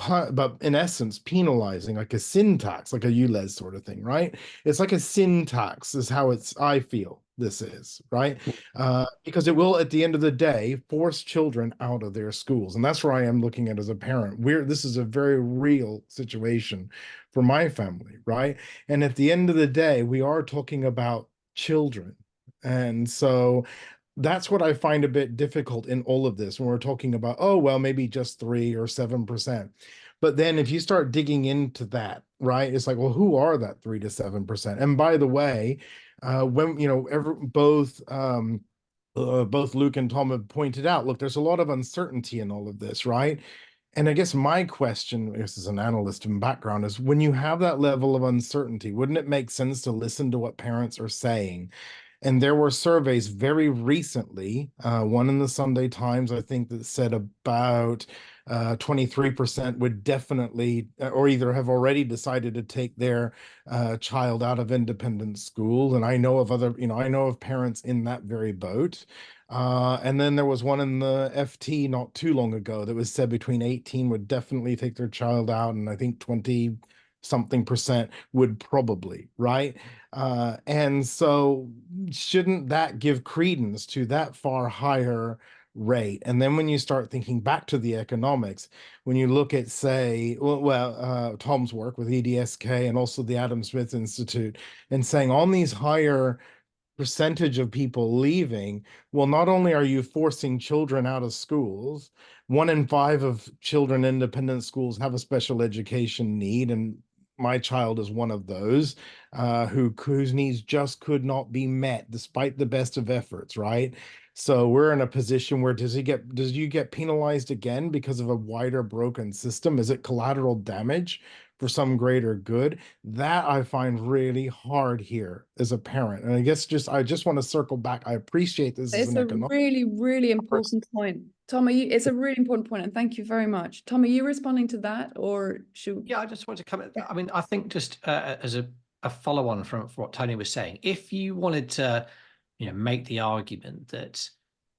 Speaker 7: in essence penalizing, like a sin tax, like a ULEZ sort of thing, right? It's like a sin tax is how I feel this is, right? Because it will, at the end of the day, force children out of their schools. And that's where I am looking at as a parent. This is a very real situation for my family, right? And at the end of the day, we are talking about children. And so that's what I find a bit difficult in all of this when we're talking about, oh, well, maybe just 3 or 7%. But then if you start digging into that, right, it's like, well, who are that 3 to 7%? And by the way, when, both Luke and Tom have pointed out, look, there's a lot of uncertainty in all of this, right? And I guess my question, this is an analyst in background, is when you have that level of uncertainty, wouldn't it make sense to listen to what parents are saying? And there were surveys very recently, one in the Sunday Times, I think, that said about 23% would definitely, or either have already decided to take their child out of independent school. And I know of I know of parents in that very boat. And then there was one in the FT not too long ago that was said between 18 would definitely take their child out, and I think 20-something% would probably, right? And so shouldn't that give credence to that far higher rate? And then when you start thinking back to the economics, when you look at, say, Tom's work with EDSK and also the Adam Smith Institute, and saying on these higher percentage of people leaving, well, not only are you forcing children out of schools, 1 in 5 of children in independent schools have a special education need, and my child is one of those whose needs just could not be met despite the best of efforts, right? So we're in a position where does you get penalized again because of a wider broken system? Is it collateral damage for some greater good? That I find really hard here as a parent. And I guess I just want to circle back. I appreciate this.
Speaker 1: It's a really, really important point. Tom, it's a really important point, and thank you very much. Tom, are you responding to that, or should?
Speaker 2: Yeah, I just want to comment. I mean, I think just as a follow-on from what Tony was saying, if you wanted to, make the argument that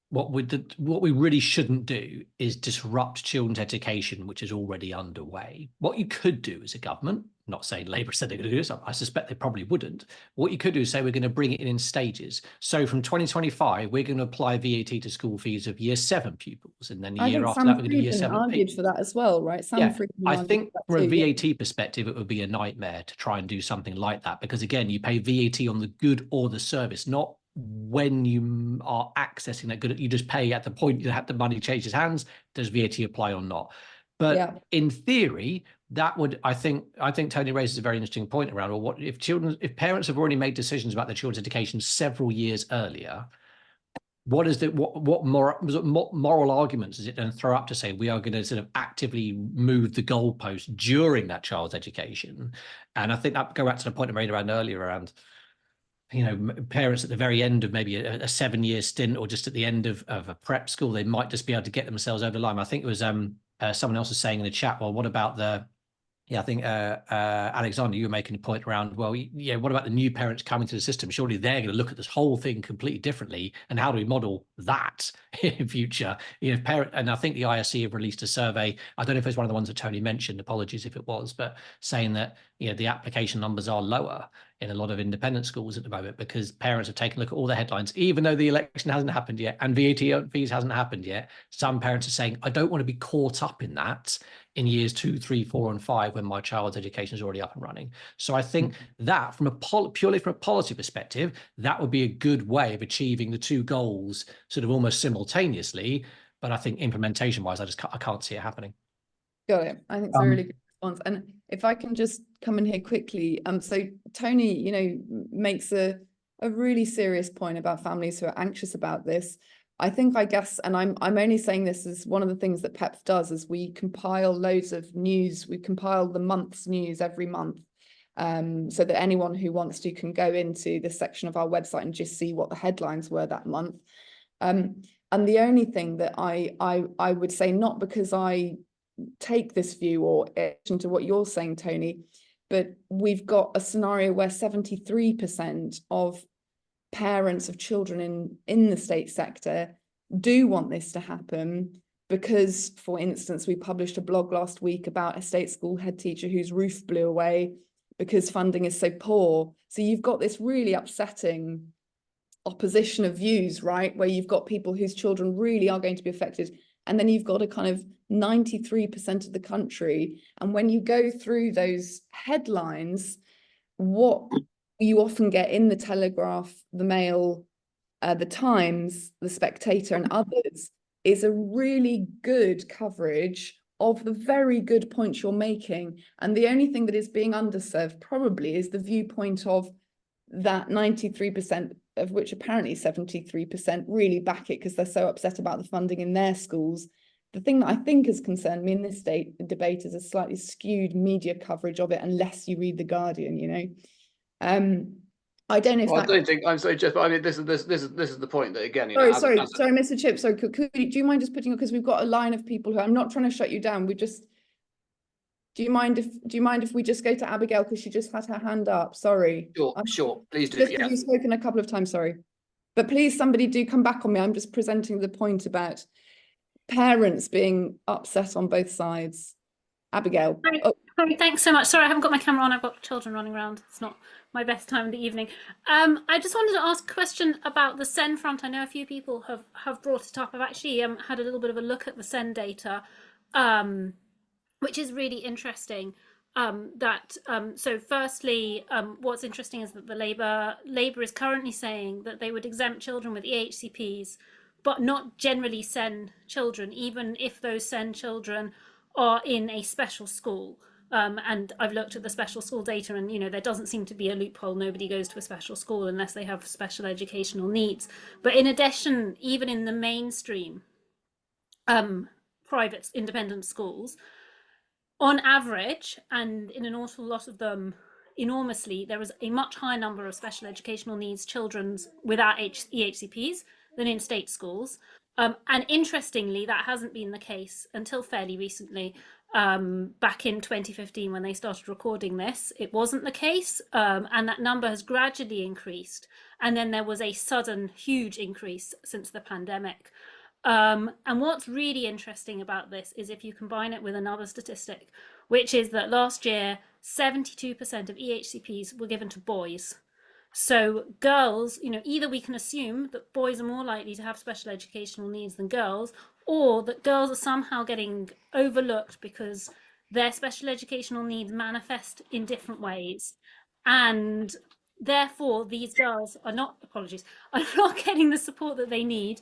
Speaker 2: what we really shouldn't do is disrupt children's education, which is already underway. What you could do as a government, not saying Labour said they're going to do this, I suspect they probably wouldn't. What you could do is say we're going to bring it in stages. So from 2025, we're going to apply VAT to school fees of year 7 pupils, and then the year after that, we're going to do year 7.
Speaker 1: Argued for that as well, right?
Speaker 2: I think from a VAT perspective, it would be a nightmare to try and do something like that, because again, you pay VAT on the good or the service, not when you are accessing that good. You just pay at the point you have the money changes hands. Does VAT apply or not? But in theory, that would, I think Tony raises a very interesting point around, or what if parents have already made decisions about their children's education several years earlier, what is the what moral arguments is it going to throw up to say we are going to sort of actively move the goalpost during that child's education? And I think that go back to the point I made around earlier around, you know, parents at the very end of maybe a 7-year stint, or just at the end of a prep school, they might just be able to get themselves over the line. I think it was someone else was saying in the chat, well, what about the, I think Alexander, you were making a point around, well, yeah, what about the new parents coming to the system? Surely they're going to look at this whole thing completely differently. And how do we model that in future? You know, and I think the ISC have released a survey. I don't know if it's one of the ones that Tony mentioned, apologies if it was, but saying that, you know, the application numbers are lower in a lot of independent schools at the moment because parents have taken a look at all the headlines, even though the election hasn't happened yet and VAT fees hasn't happened yet. Some parents are saying, I don't want to be caught up in that in years 2, 3, 4, and 5 when my child's education is already up and running. So I think that from purely from a policy perspective, that would be a good way of achieving the two goals sort of almost simultaneously. But I think implementation wise, I can't see it happening.
Speaker 1: Got it. I think it's a really good response. And if I can just come in here quickly, so Tony, you know, makes a really serious point about families who are anxious about this. I guess, and I'm only saying this as one of the things that PEPF does, is we compile loads of news. We compile the month's news every month, so that anyone who wants to can go into this section of our website and just see what the headlines were that month. And the only thing that I would say, not because I take this view or into what you're saying, Tony, but we've got a scenario where 73% of parents of children in the state sector do want this to happen because, for instance, we published a blog last week about a state school head teacher whose roof blew away because funding is so poor. So you've got this really upsetting opposition of views, right, where you've got people whose children really are going to be affected, and then you've got a kind of 93% of the country. And when you go through those headlines, what you often get in the Telegraph, the Mail, the Times, the Spectator, and others is a really good coverage of the very good points you're making. And the only thing that is being underserved probably is the viewpoint of that 93%, of which apparently 73% really back it because they're so upset about the funding in their schools. The thing that I think has concerned me in this debate is a slightly skewed media coverage of it, unless you read The Guardian, you know. I don't know if
Speaker 5: I don't think, I'm sorry, Jeff, but I mean, this is the point that, again, you
Speaker 1: sorry,
Speaker 5: know,
Speaker 1: sorry, Mr. Chip, sorry, do you mind just putting, because we've got a line of people who, I'm not trying to shut you down, do you mind if we just go to Abigail, because she just had her hand up? Sorry.
Speaker 5: Sure, please do.
Speaker 1: Just
Speaker 5: Yeah.
Speaker 1: you've spoken a couple of times, sorry. But please, somebody do come back on me. I'm just presenting the point about parents being upset on both sides. Abigail.
Speaker 8: Hi, thanks so much. Sorry, I haven't got my camera on. I've got children running around. It's not my best time of the evening. I just wanted to ask a question about the SEN front. I know a few people have brought it up. I've actually had a little bit of a look at the SEN data, which is really interesting. So firstly, what's interesting is that the Labour is currently saying that they would exempt children with EHCPs, but not generally SEN children, even if those SEN children are in a special school. And I've looked at the special school data, and you know, there doesn't seem to be a loophole. Nobody goes to a special school unless they have special educational needs. But in addition, even in the mainstream private independent schools, on average, and in an awful lot of them enormously, there is a much higher number of special educational needs children without EHCPs than in state schools. And interestingly, that hasn't been the case until fairly recently. Back in 2015, when they started recording this, it wasn't the case, and that number has gradually increased. And then there was a sudden huge increase since the pandemic. And what's really interesting about this is if you combine it with another statistic, which is that last year, 72% of EHCPs were given to boys. So girls, you know, either we can assume that boys are more likely to have special educational needs than girls, or that girls are somehow getting overlooked because their special educational needs manifest in different ways. And therefore, these girls are not getting the support that they need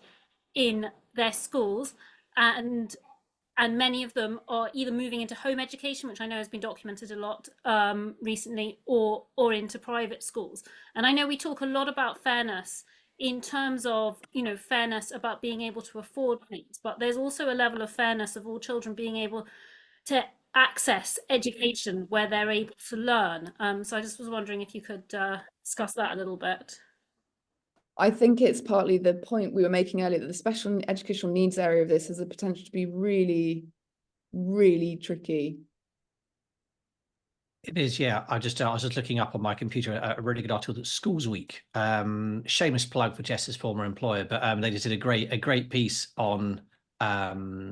Speaker 8: in their schools, and many of them are either moving into home education, which I know has been documented a lot recently, or into private schools. And I know we talk a lot about fairness in terms of, you know, fairness about being able to afford things, but there's also a level of fairness of all children being able to access education where they're able to learn. So I just was wondering if you could discuss that a little bit.
Speaker 1: I think it's partly the point we were making earlier, that the special educational needs area of this has the potential to be really, really tricky.
Speaker 2: It is, yeah. I was just looking up on my computer a really good article that Schools Week, shameless plug for Jess's former employer, but they just did a great piece on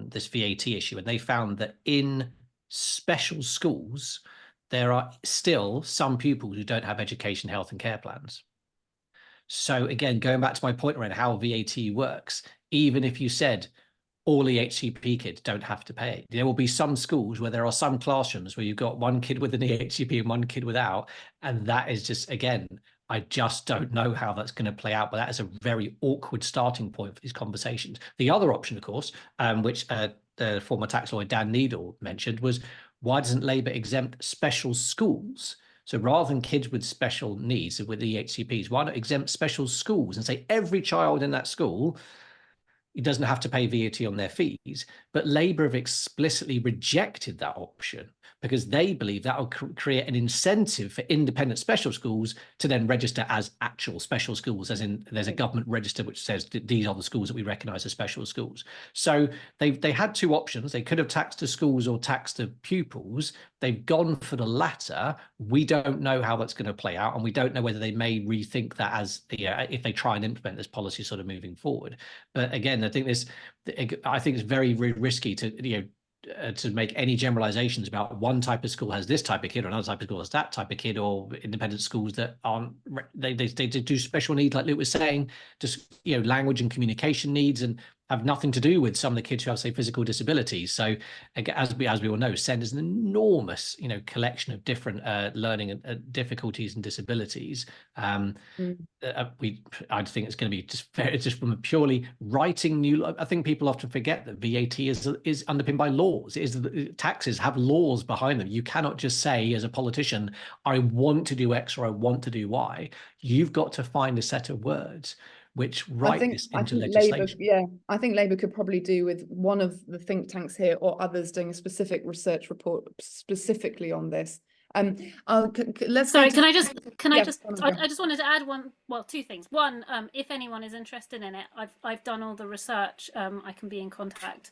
Speaker 2: this VAT issue, and they found that in special schools there are still some pupils who don't have education, health, and care plans. So again, going back to my point around how VAT works, even if you said all EHCP kids don't have to pay, there will be some schools where there are some classrooms where you've got one kid with an EHCP and one kid without, and that is just, again, I just don't know how that's going to play out, but that is a very awkward starting point for these conversations. The other option, of course, which the former tax lawyer Dan Needle mentioned, was why doesn't Labour exempt special schools? So rather than kids with special needs, with EHCPs, why not exempt special schools and say every child in that school, it doesn't have to pay VAT on their fees? But Labour have explicitly rejected that option because they believe that will create an incentive for independent special schools to then register as actual special schools, as in there's a government register which says these are the schools that we recognise as special schools. So they had two options. They could have taxed the schools or taxed the pupils. They've gone for the latter. We don't know how that's going to play out, and we don't know whether they may rethink that as, you know, if they try and implement this policy sort of moving forward. But again, I think it's very, very risky to, you know, to make any generalizations about one type of school has this type of kid or another type of school has that type of kid, or independent schools that aren't, they do special needs, like Luke was saying, just, you know, language and communication needs, and have nothing to do with some of the kids who have, say, physical disabilities. So as we all know, SEND is an enormous, you know, collection of different learning and difficulties and disabilities. I think it's going to be just from a purely writing new. I think people often forget that VAT is underpinned by laws. Taxes have laws behind them. You cannot just say as a politician, I want to do X or I want to do Y. You've got to find a set of words which write this into legislation.
Speaker 1: I think Labour could probably do with one of the think tanks here or others doing a specific research report specifically on this. Let's.
Speaker 8: Sorry, I just wanted to add two things. One, if anyone is interested in it, I've done all the research. I can be in contact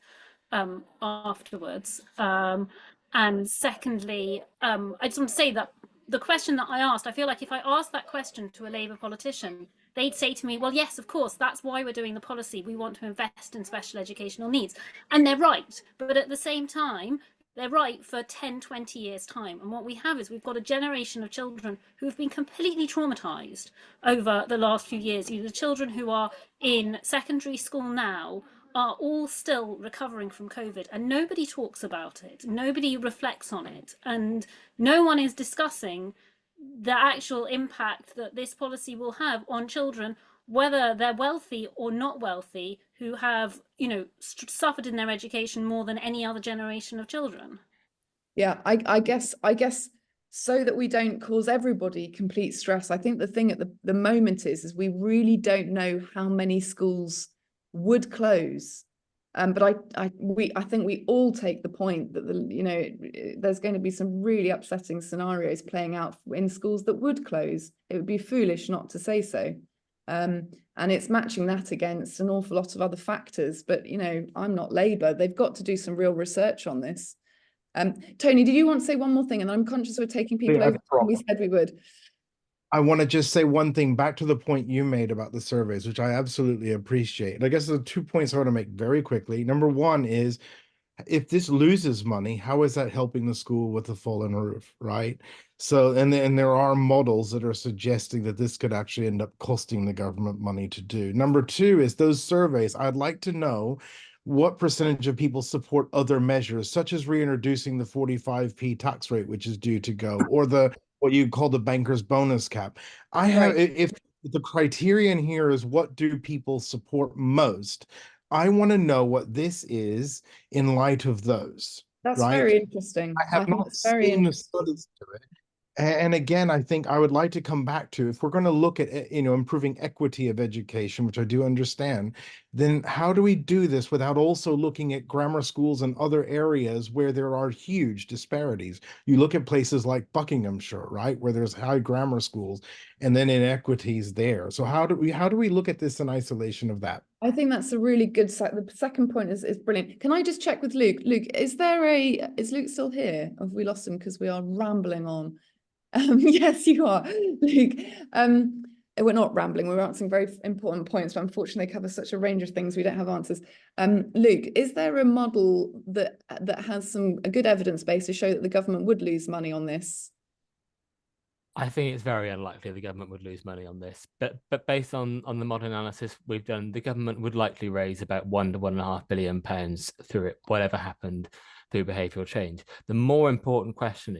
Speaker 8: afterwards. And secondly, I just want to say that the question that I asked, I feel like if I asked that question to a Labour politician, they'd say to me, well, yes, of course, that's why we're doing the policy. We want to invest in special educational needs. And they're right. But at the same time, they're right for 10, 20 years' time. And what we have is we've got a generation of children who have been completely traumatized over the last few years. The children who are in secondary school now are all still recovering from COVID, and nobody talks about it. Nobody reflects on it. And no one is discussing the actual impact that this policy will have on children, whether they're wealthy or not wealthy, who have, you know, suffered in their education more than any other generation of children.
Speaker 1: Yeah, I guess so that we don't cause everybody complete stress. I think the thing at the moment is we really don't know how many schools would close. But I think we all take the point that there's going to be some really upsetting scenarios playing out in schools that would close. It would be foolish not to say so. And it's matching that against an awful lot of other factors. But, you know, I'm not Labour. They've got to do some real research on this. Tony, did you want to say one more thing? And I'm conscious we're taking people over than we said we would.
Speaker 7: I want to just say one thing back to the point you made about the surveys, which I absolutely appreciate. I guess there are 2 points I want to make very quickly. Number one is, if this loses money, how is that helping the school with the fallen roof, right? So, and there are models that are suggesting that this could actually end up costing the government money to do. Number two is those surveys. I'd like to know what percentage of people support other measures, such as reintroducing the 45p tax rate, which is due to go, or what you call the banker's bonus cap. If the criterion here is what do people support most, I want to know what this is in light of those.
Speaker 1: That's
Speaker 7: right?
Speaker 1: very interesting.
Speaker 7: I have not seen the studies to it. And again, I think I would like to come back to, if we're going to look at, improving equity of education, which I do understand, then how do we do this without also looking at grammar schools and other areas where there are huge disparities? You look at places like Buckinghamshire, right, where there's high grammar schools and then inequities there. So how do we look at this in isolation of that?
Speaker 1: I think that's a really good the second point is brilliant. Can I just check with Luke? Luke, is Luke still here? Have we lost him because we are rambling on? Yes, you are, Luke. We're not rambling, we're answering very important points, but unfortunately they cover such a range of things we don't have answers. Luke, is there a model that has a good evidence base to show that the government would lose money on this?
Speaker 3: I think it's very unlikely the government would lose money on this, but based on the model analysis we've done, the government would likely raise about £1 to £1.5 billion through it, whatever happened through behavioural change. The more important question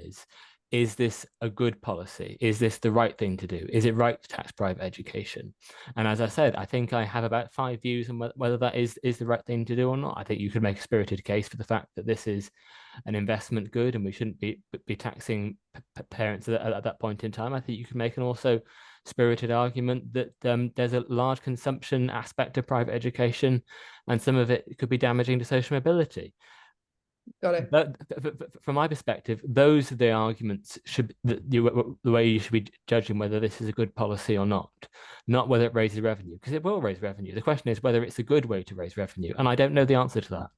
Speaker 3: is this a good policy? Is this the right thing to do? Is it right to tax private education? And as I said, I think I have about 5 views on whether that is the right thing to do or not. I think you could make a spirited case for the fact that this is an investment good and we shouldn't be taxing parents at that point in time. I think you could make an also spirited argument that there's a large consumption aspect of private education and some of it could be damaging to social mobility.
Speaker 1: Got it.
Speaker 3: But from my perspective, those are the arguments the way you should be judging whether this is a good policy or not whether it raises revenue, because it will raise revenue. The question is whether it's a good way to raise revenue, and I don't know the answer to that.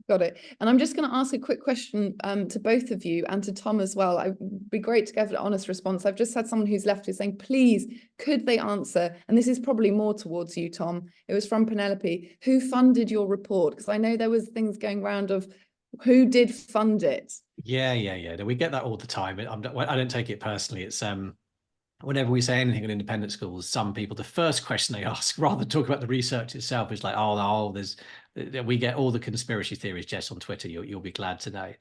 Speaker 1: Got it. And I'm just going to ask a quick question to both of you and to Tom as well. It would be great to get an honest response. I've just had someone who's left who's saying, please, could they answer? And this is probably more towards you, Tom. It was from Penelope. Who funded your report? Because I know there was things going around of who did fund it.
Speaker 2: Yeah. We get that all the time. I don't take it personally. It's whenever we say anything on independent schools, some people, the first question they ask, rather than talk about the research itself, is like, we get all the conspiracy theories, Jess, on Twitter. You'll be glad to know.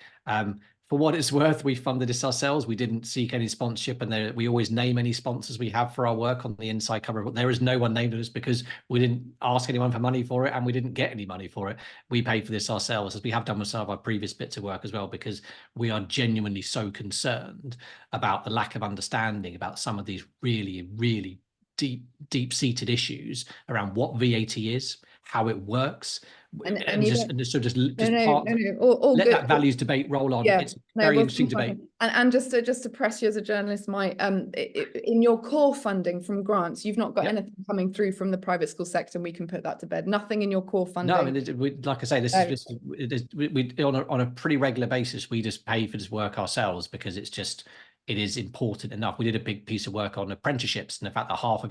Speaker 2: For what it's worth, we funded this ourselves. We didn't seek any sponsorship, and we always name any sponsors we have for our work on the inside cover. But there is no one named us because we didn't ask anyone for money for it, and we didn't get any money for it. We paid for this ourselves, as we have done with some of our previous bits of work as well, because we are genuinely so concerned about the lack of understanding about some of these really, really deep-seated issues around what VAT is, how it works, and let that values debate roll on.
Speaker 1: Yeah,
Speaker 2: it's very interesting debate.
Speaker 1: And just to press you as a journalist, Mike, in your core funding from grants, you've not got anything coming through from the private school sector, and we can put that to bed. Nothing in your core funding.
Speaker 2: No, I mean, like I say, this is just we on a pretty regular basis. We just pay for this work ourselves because it is important enough. We did a big piece of work on apprenticeships and the fact that half of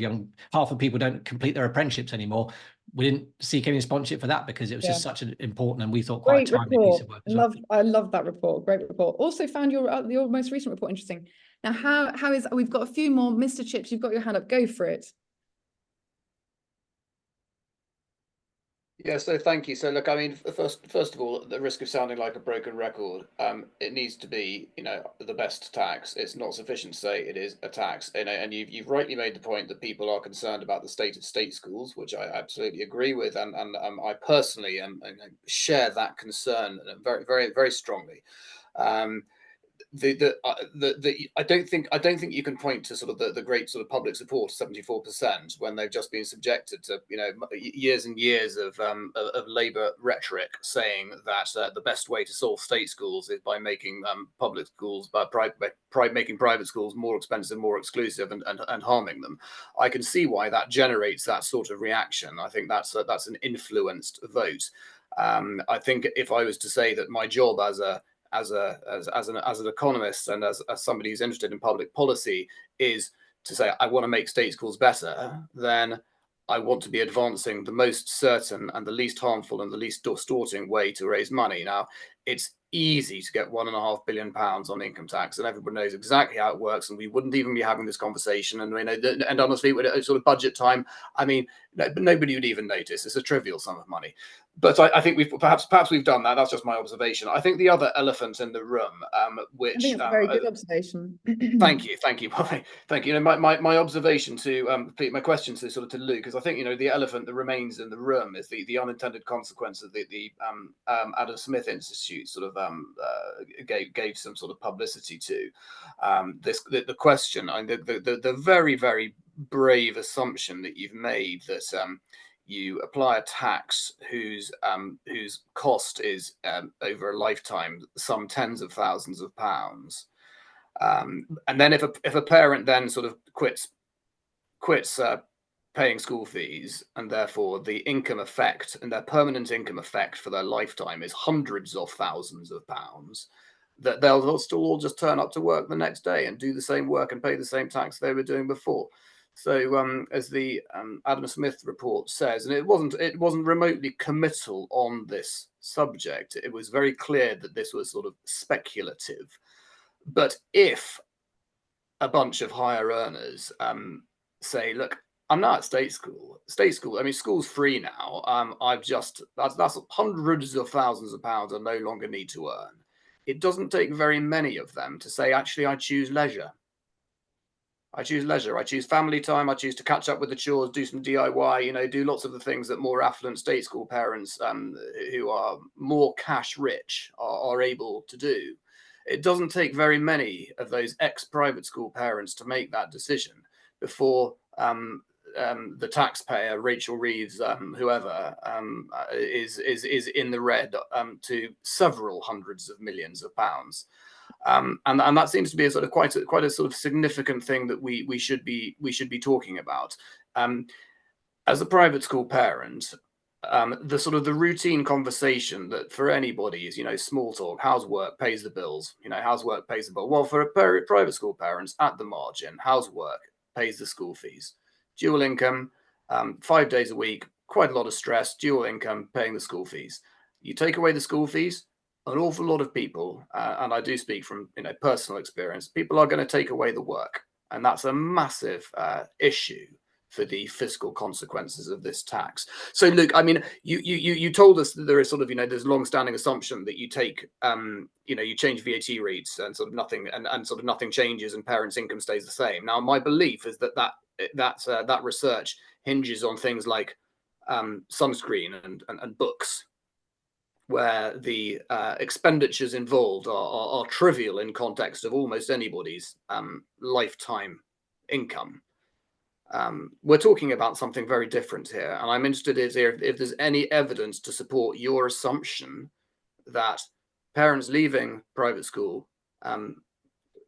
Speaker 2: people don't complete their apprenticeships anymore. We didn't seek any sponsorship for that because it was just such an important and we thought quite a timely piece of work.
Speaker 1: I love that report. Great report. Also found your most recent report interesting. Now, how is we've got a few more. Mr. Chips, you've got your hand up. Go for it.
Speaker 5: Yeah, so thank you. So look, I mean, first of all, at the risk of sounding like a broken record, it needs to be, the best tax. It's not sufficient to say it is a tax. And you've rightly made the point that people are concerned about the state of state schools, which I absolutely agree with, and I personally share that concern very, very, very strongly. I don't think you can point to sort of the great sort of public support of 74% when they've just been subjected to years and years of Labour rhetoric saying that the best way to solve state schools is by making public schools making private schools more expensive, more exclusive, and harming them. I can see why that generates that sort of reaction. I think that's an influenced vote. I think if I was to say that my job as an economist and as somebody who's interested in public policy is to say I want to make state schools better, then I want to be advancing the most certain and the least harmful and the least distorting way to raise money. Now, it's easy to get £1.5 billion on income tax, and everybody knows exactly how it works, and we wouldn't even be having this conversation. And honestly, with sort of budget time, I mean, nobody would even notice. It's a trivial sum of money. But I think we've perhaps we've done that. That's just my observation. I think the other elephant in the room, which
Speaker 1: I think it's a very good observation.
Speaker 5: thank you. Thank you. My observation to my question to to Luke is, I think the elephant that remains in the room is the unintended consequence of the Adam Smith Institute gave some sort of publicity to the question, and the very, very brave assumption that you've made that you apply a tax whose cost is over a lifetime some tens of thousands of pounds, and then if a parent then sort of quits paying school fees, and therefore the income effect and their permanent income effect for their lifetime is hundreds of thousands of pounds, that they'll still all just turn up to work the next day and do the same work and pay the same tax they were doing before. So as the Adam Smith report says, and it wasn't remotely committal on this subject, it was very clear that this was sort of speculative. But if a bunch of higher earners say, look, I'm not at state school. I mean, school's free now. That's hundreds of thousands of pounds I no longer need to earn. It doesn't take very many of them to say, actually, I choose leisure. I choose family time. I choose to catch up with the chores, do some DIY, do lots of the things that more affluent state school parents who are more cash rich are able to do. It doesn't take very many of those ex-private school parents to make that decision before the taxpayer, Rachel Reeves, whoever, is in the red to several hundreds of millions of pounds. And that seems to be a sort of quite a sort of significant thing that we should be talking about. As a private school parent, the routine conversation that for anybody is small talk. How's work? Pays the bills. How's work? Pays the bill. Well, for a private school parents, at the margin, how's work? Pays the school fees. Dual income, 5 days a week, quite a lot of stress. Dual income, paying the school fees. You take away the school fees, an awful lot of people, and I do speak from personal experience, people are going to take away the work, and that's a massive issue for the fiscal consequences of this tax. So, Luke, I mean, you told us that there is there's a long-standing assumption that you take you change VAT rates and sort of nothing changes and parents' income stays the same. Now, my belief is that research hinges on things like sunscreen and books, where the expenditures involved are trivial in context of almost anybody's lifetime income. We're talking about something very different here, and I'm interested if there's any evidence to support your assumption that parents leaving private school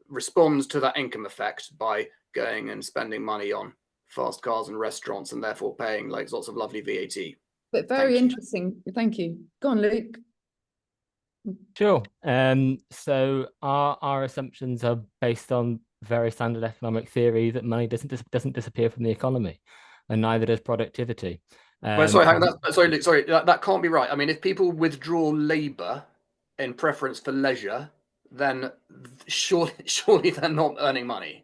Speaker 5: responds to that income effect by going and spending money on fast cars and restaurants, and therefore paying lots of lovely VAT.
Speaker 1: But very interesting. Thank you. Go on, Luke.
Speaker 3: Sure. So our assumptions are based on very standard economic theory that money doesn't disappear from the economy, and neither does productivity.
Speaker 5: Sorry, that can't be right. I mean, if people withdraw labour in preference for leisure, then surely they're not earning money.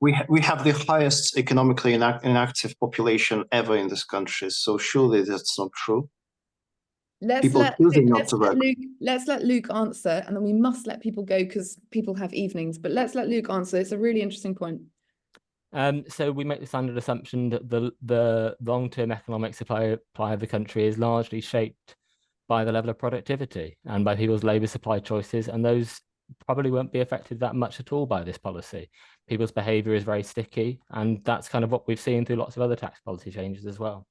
Speaker 6: We have the highest economically inactive population ever in this country, so surely that's not true.
Speaker 1: Let's let Luke answer, and then we must let people go because people have evenings. But let's let Luke answer. It's a really interesting point.
Speaker 3: So we make the standard assumption that the long-term economic supply of the country is largely shaped by the level of productivity and by people's labour supply choices, and those probably won't be affected that much at all by this policy. People's behaviour is very sticky, and that's kind of what we've seen through lots of other tax policy changes as well.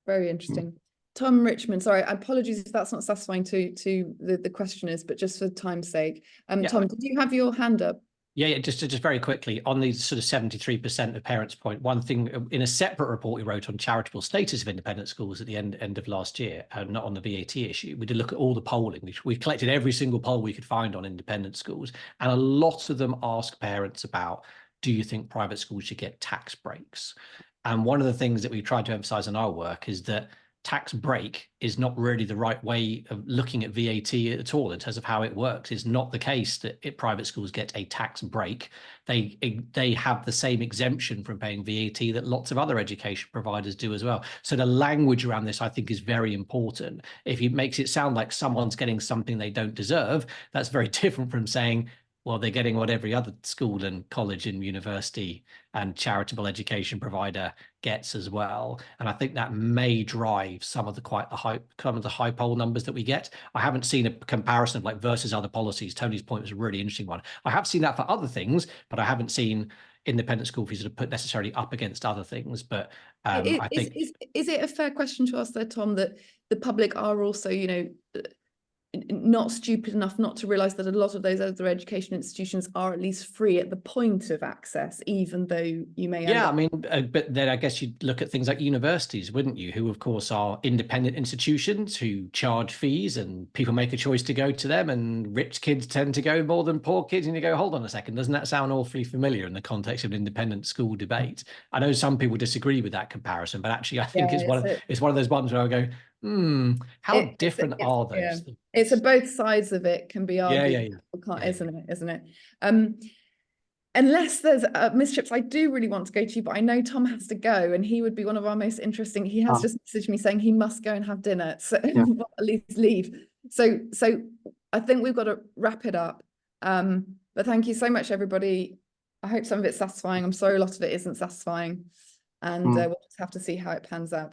Speaker 3: Very interesting.
Speaker 1: Tom Richmond, sorry, apologies if that's not satisfying to the questioners, but just for time's sake. Tom, did you have your hand up?
Speaker 2: Yeah, just very quickly on the sort of 73% of parents point. One thing in a separate report we wrote on charitable status of independent schools at the end of last year, and not on the VAT issue, we did look at all the polling. We collected every single poll we could find on independent schools, and a lot of them ask parents about, do you think private schools should get tax breaks? And one of the things that we tried to emphasize in our work is that tax break is not really the right way of looking at VAT at all in terms of how it works. It's not the case that private schools get a tax break. They have the same exemption from paying VAT that lots of other education providers do as well. So the language around this, I think, is very important. If it makes it sound like someone's getting something they don't deserve, that's very different from saying, well, they're getting what every other school and college and university and charitable education provider gets as well. And I think that may drive some of the high poll numbers that we get. I haven't seen a comparison of like versus other policies. Tony's point was a really interesting one. I have seen that for other things, but I haven't seen independent school fees that are put necessarily up against other things. But I think
Speaker 1: is it a fair question to ask there, Tom, that the public are also, you know, not stupid enough not to realise that a lot of those other education institutions are at least free at the point of access, even though you may
Speaker 2: I mean, but then I guess you'd look at things like universities, wouldn't you, who of course are independent institutions who charge fees and people make a choice to go to them, and rich kids tend to go more than poor kids, and you go, hold on a second, doesn't that sound awfully familiar in the context of an independent school debate? I know some people disagree with that comparison, but actually I think it's one of those ones where I go, how different are those?
Speaker 1: Yeah. It's a both sides of it can be argued, isn't it? Unless there's Miss I do really want to go to you, but I know Tom has to go, and he would be one of our most interesting. He has just messaged me saying he must go and have dinner, so at least leave. So I think we've got to wrap it up. But thank you so much, everybody. I hope some of it's satisfying. I'm sorry a lot of it isn't satisfying, and we'll just have to see how it pans out.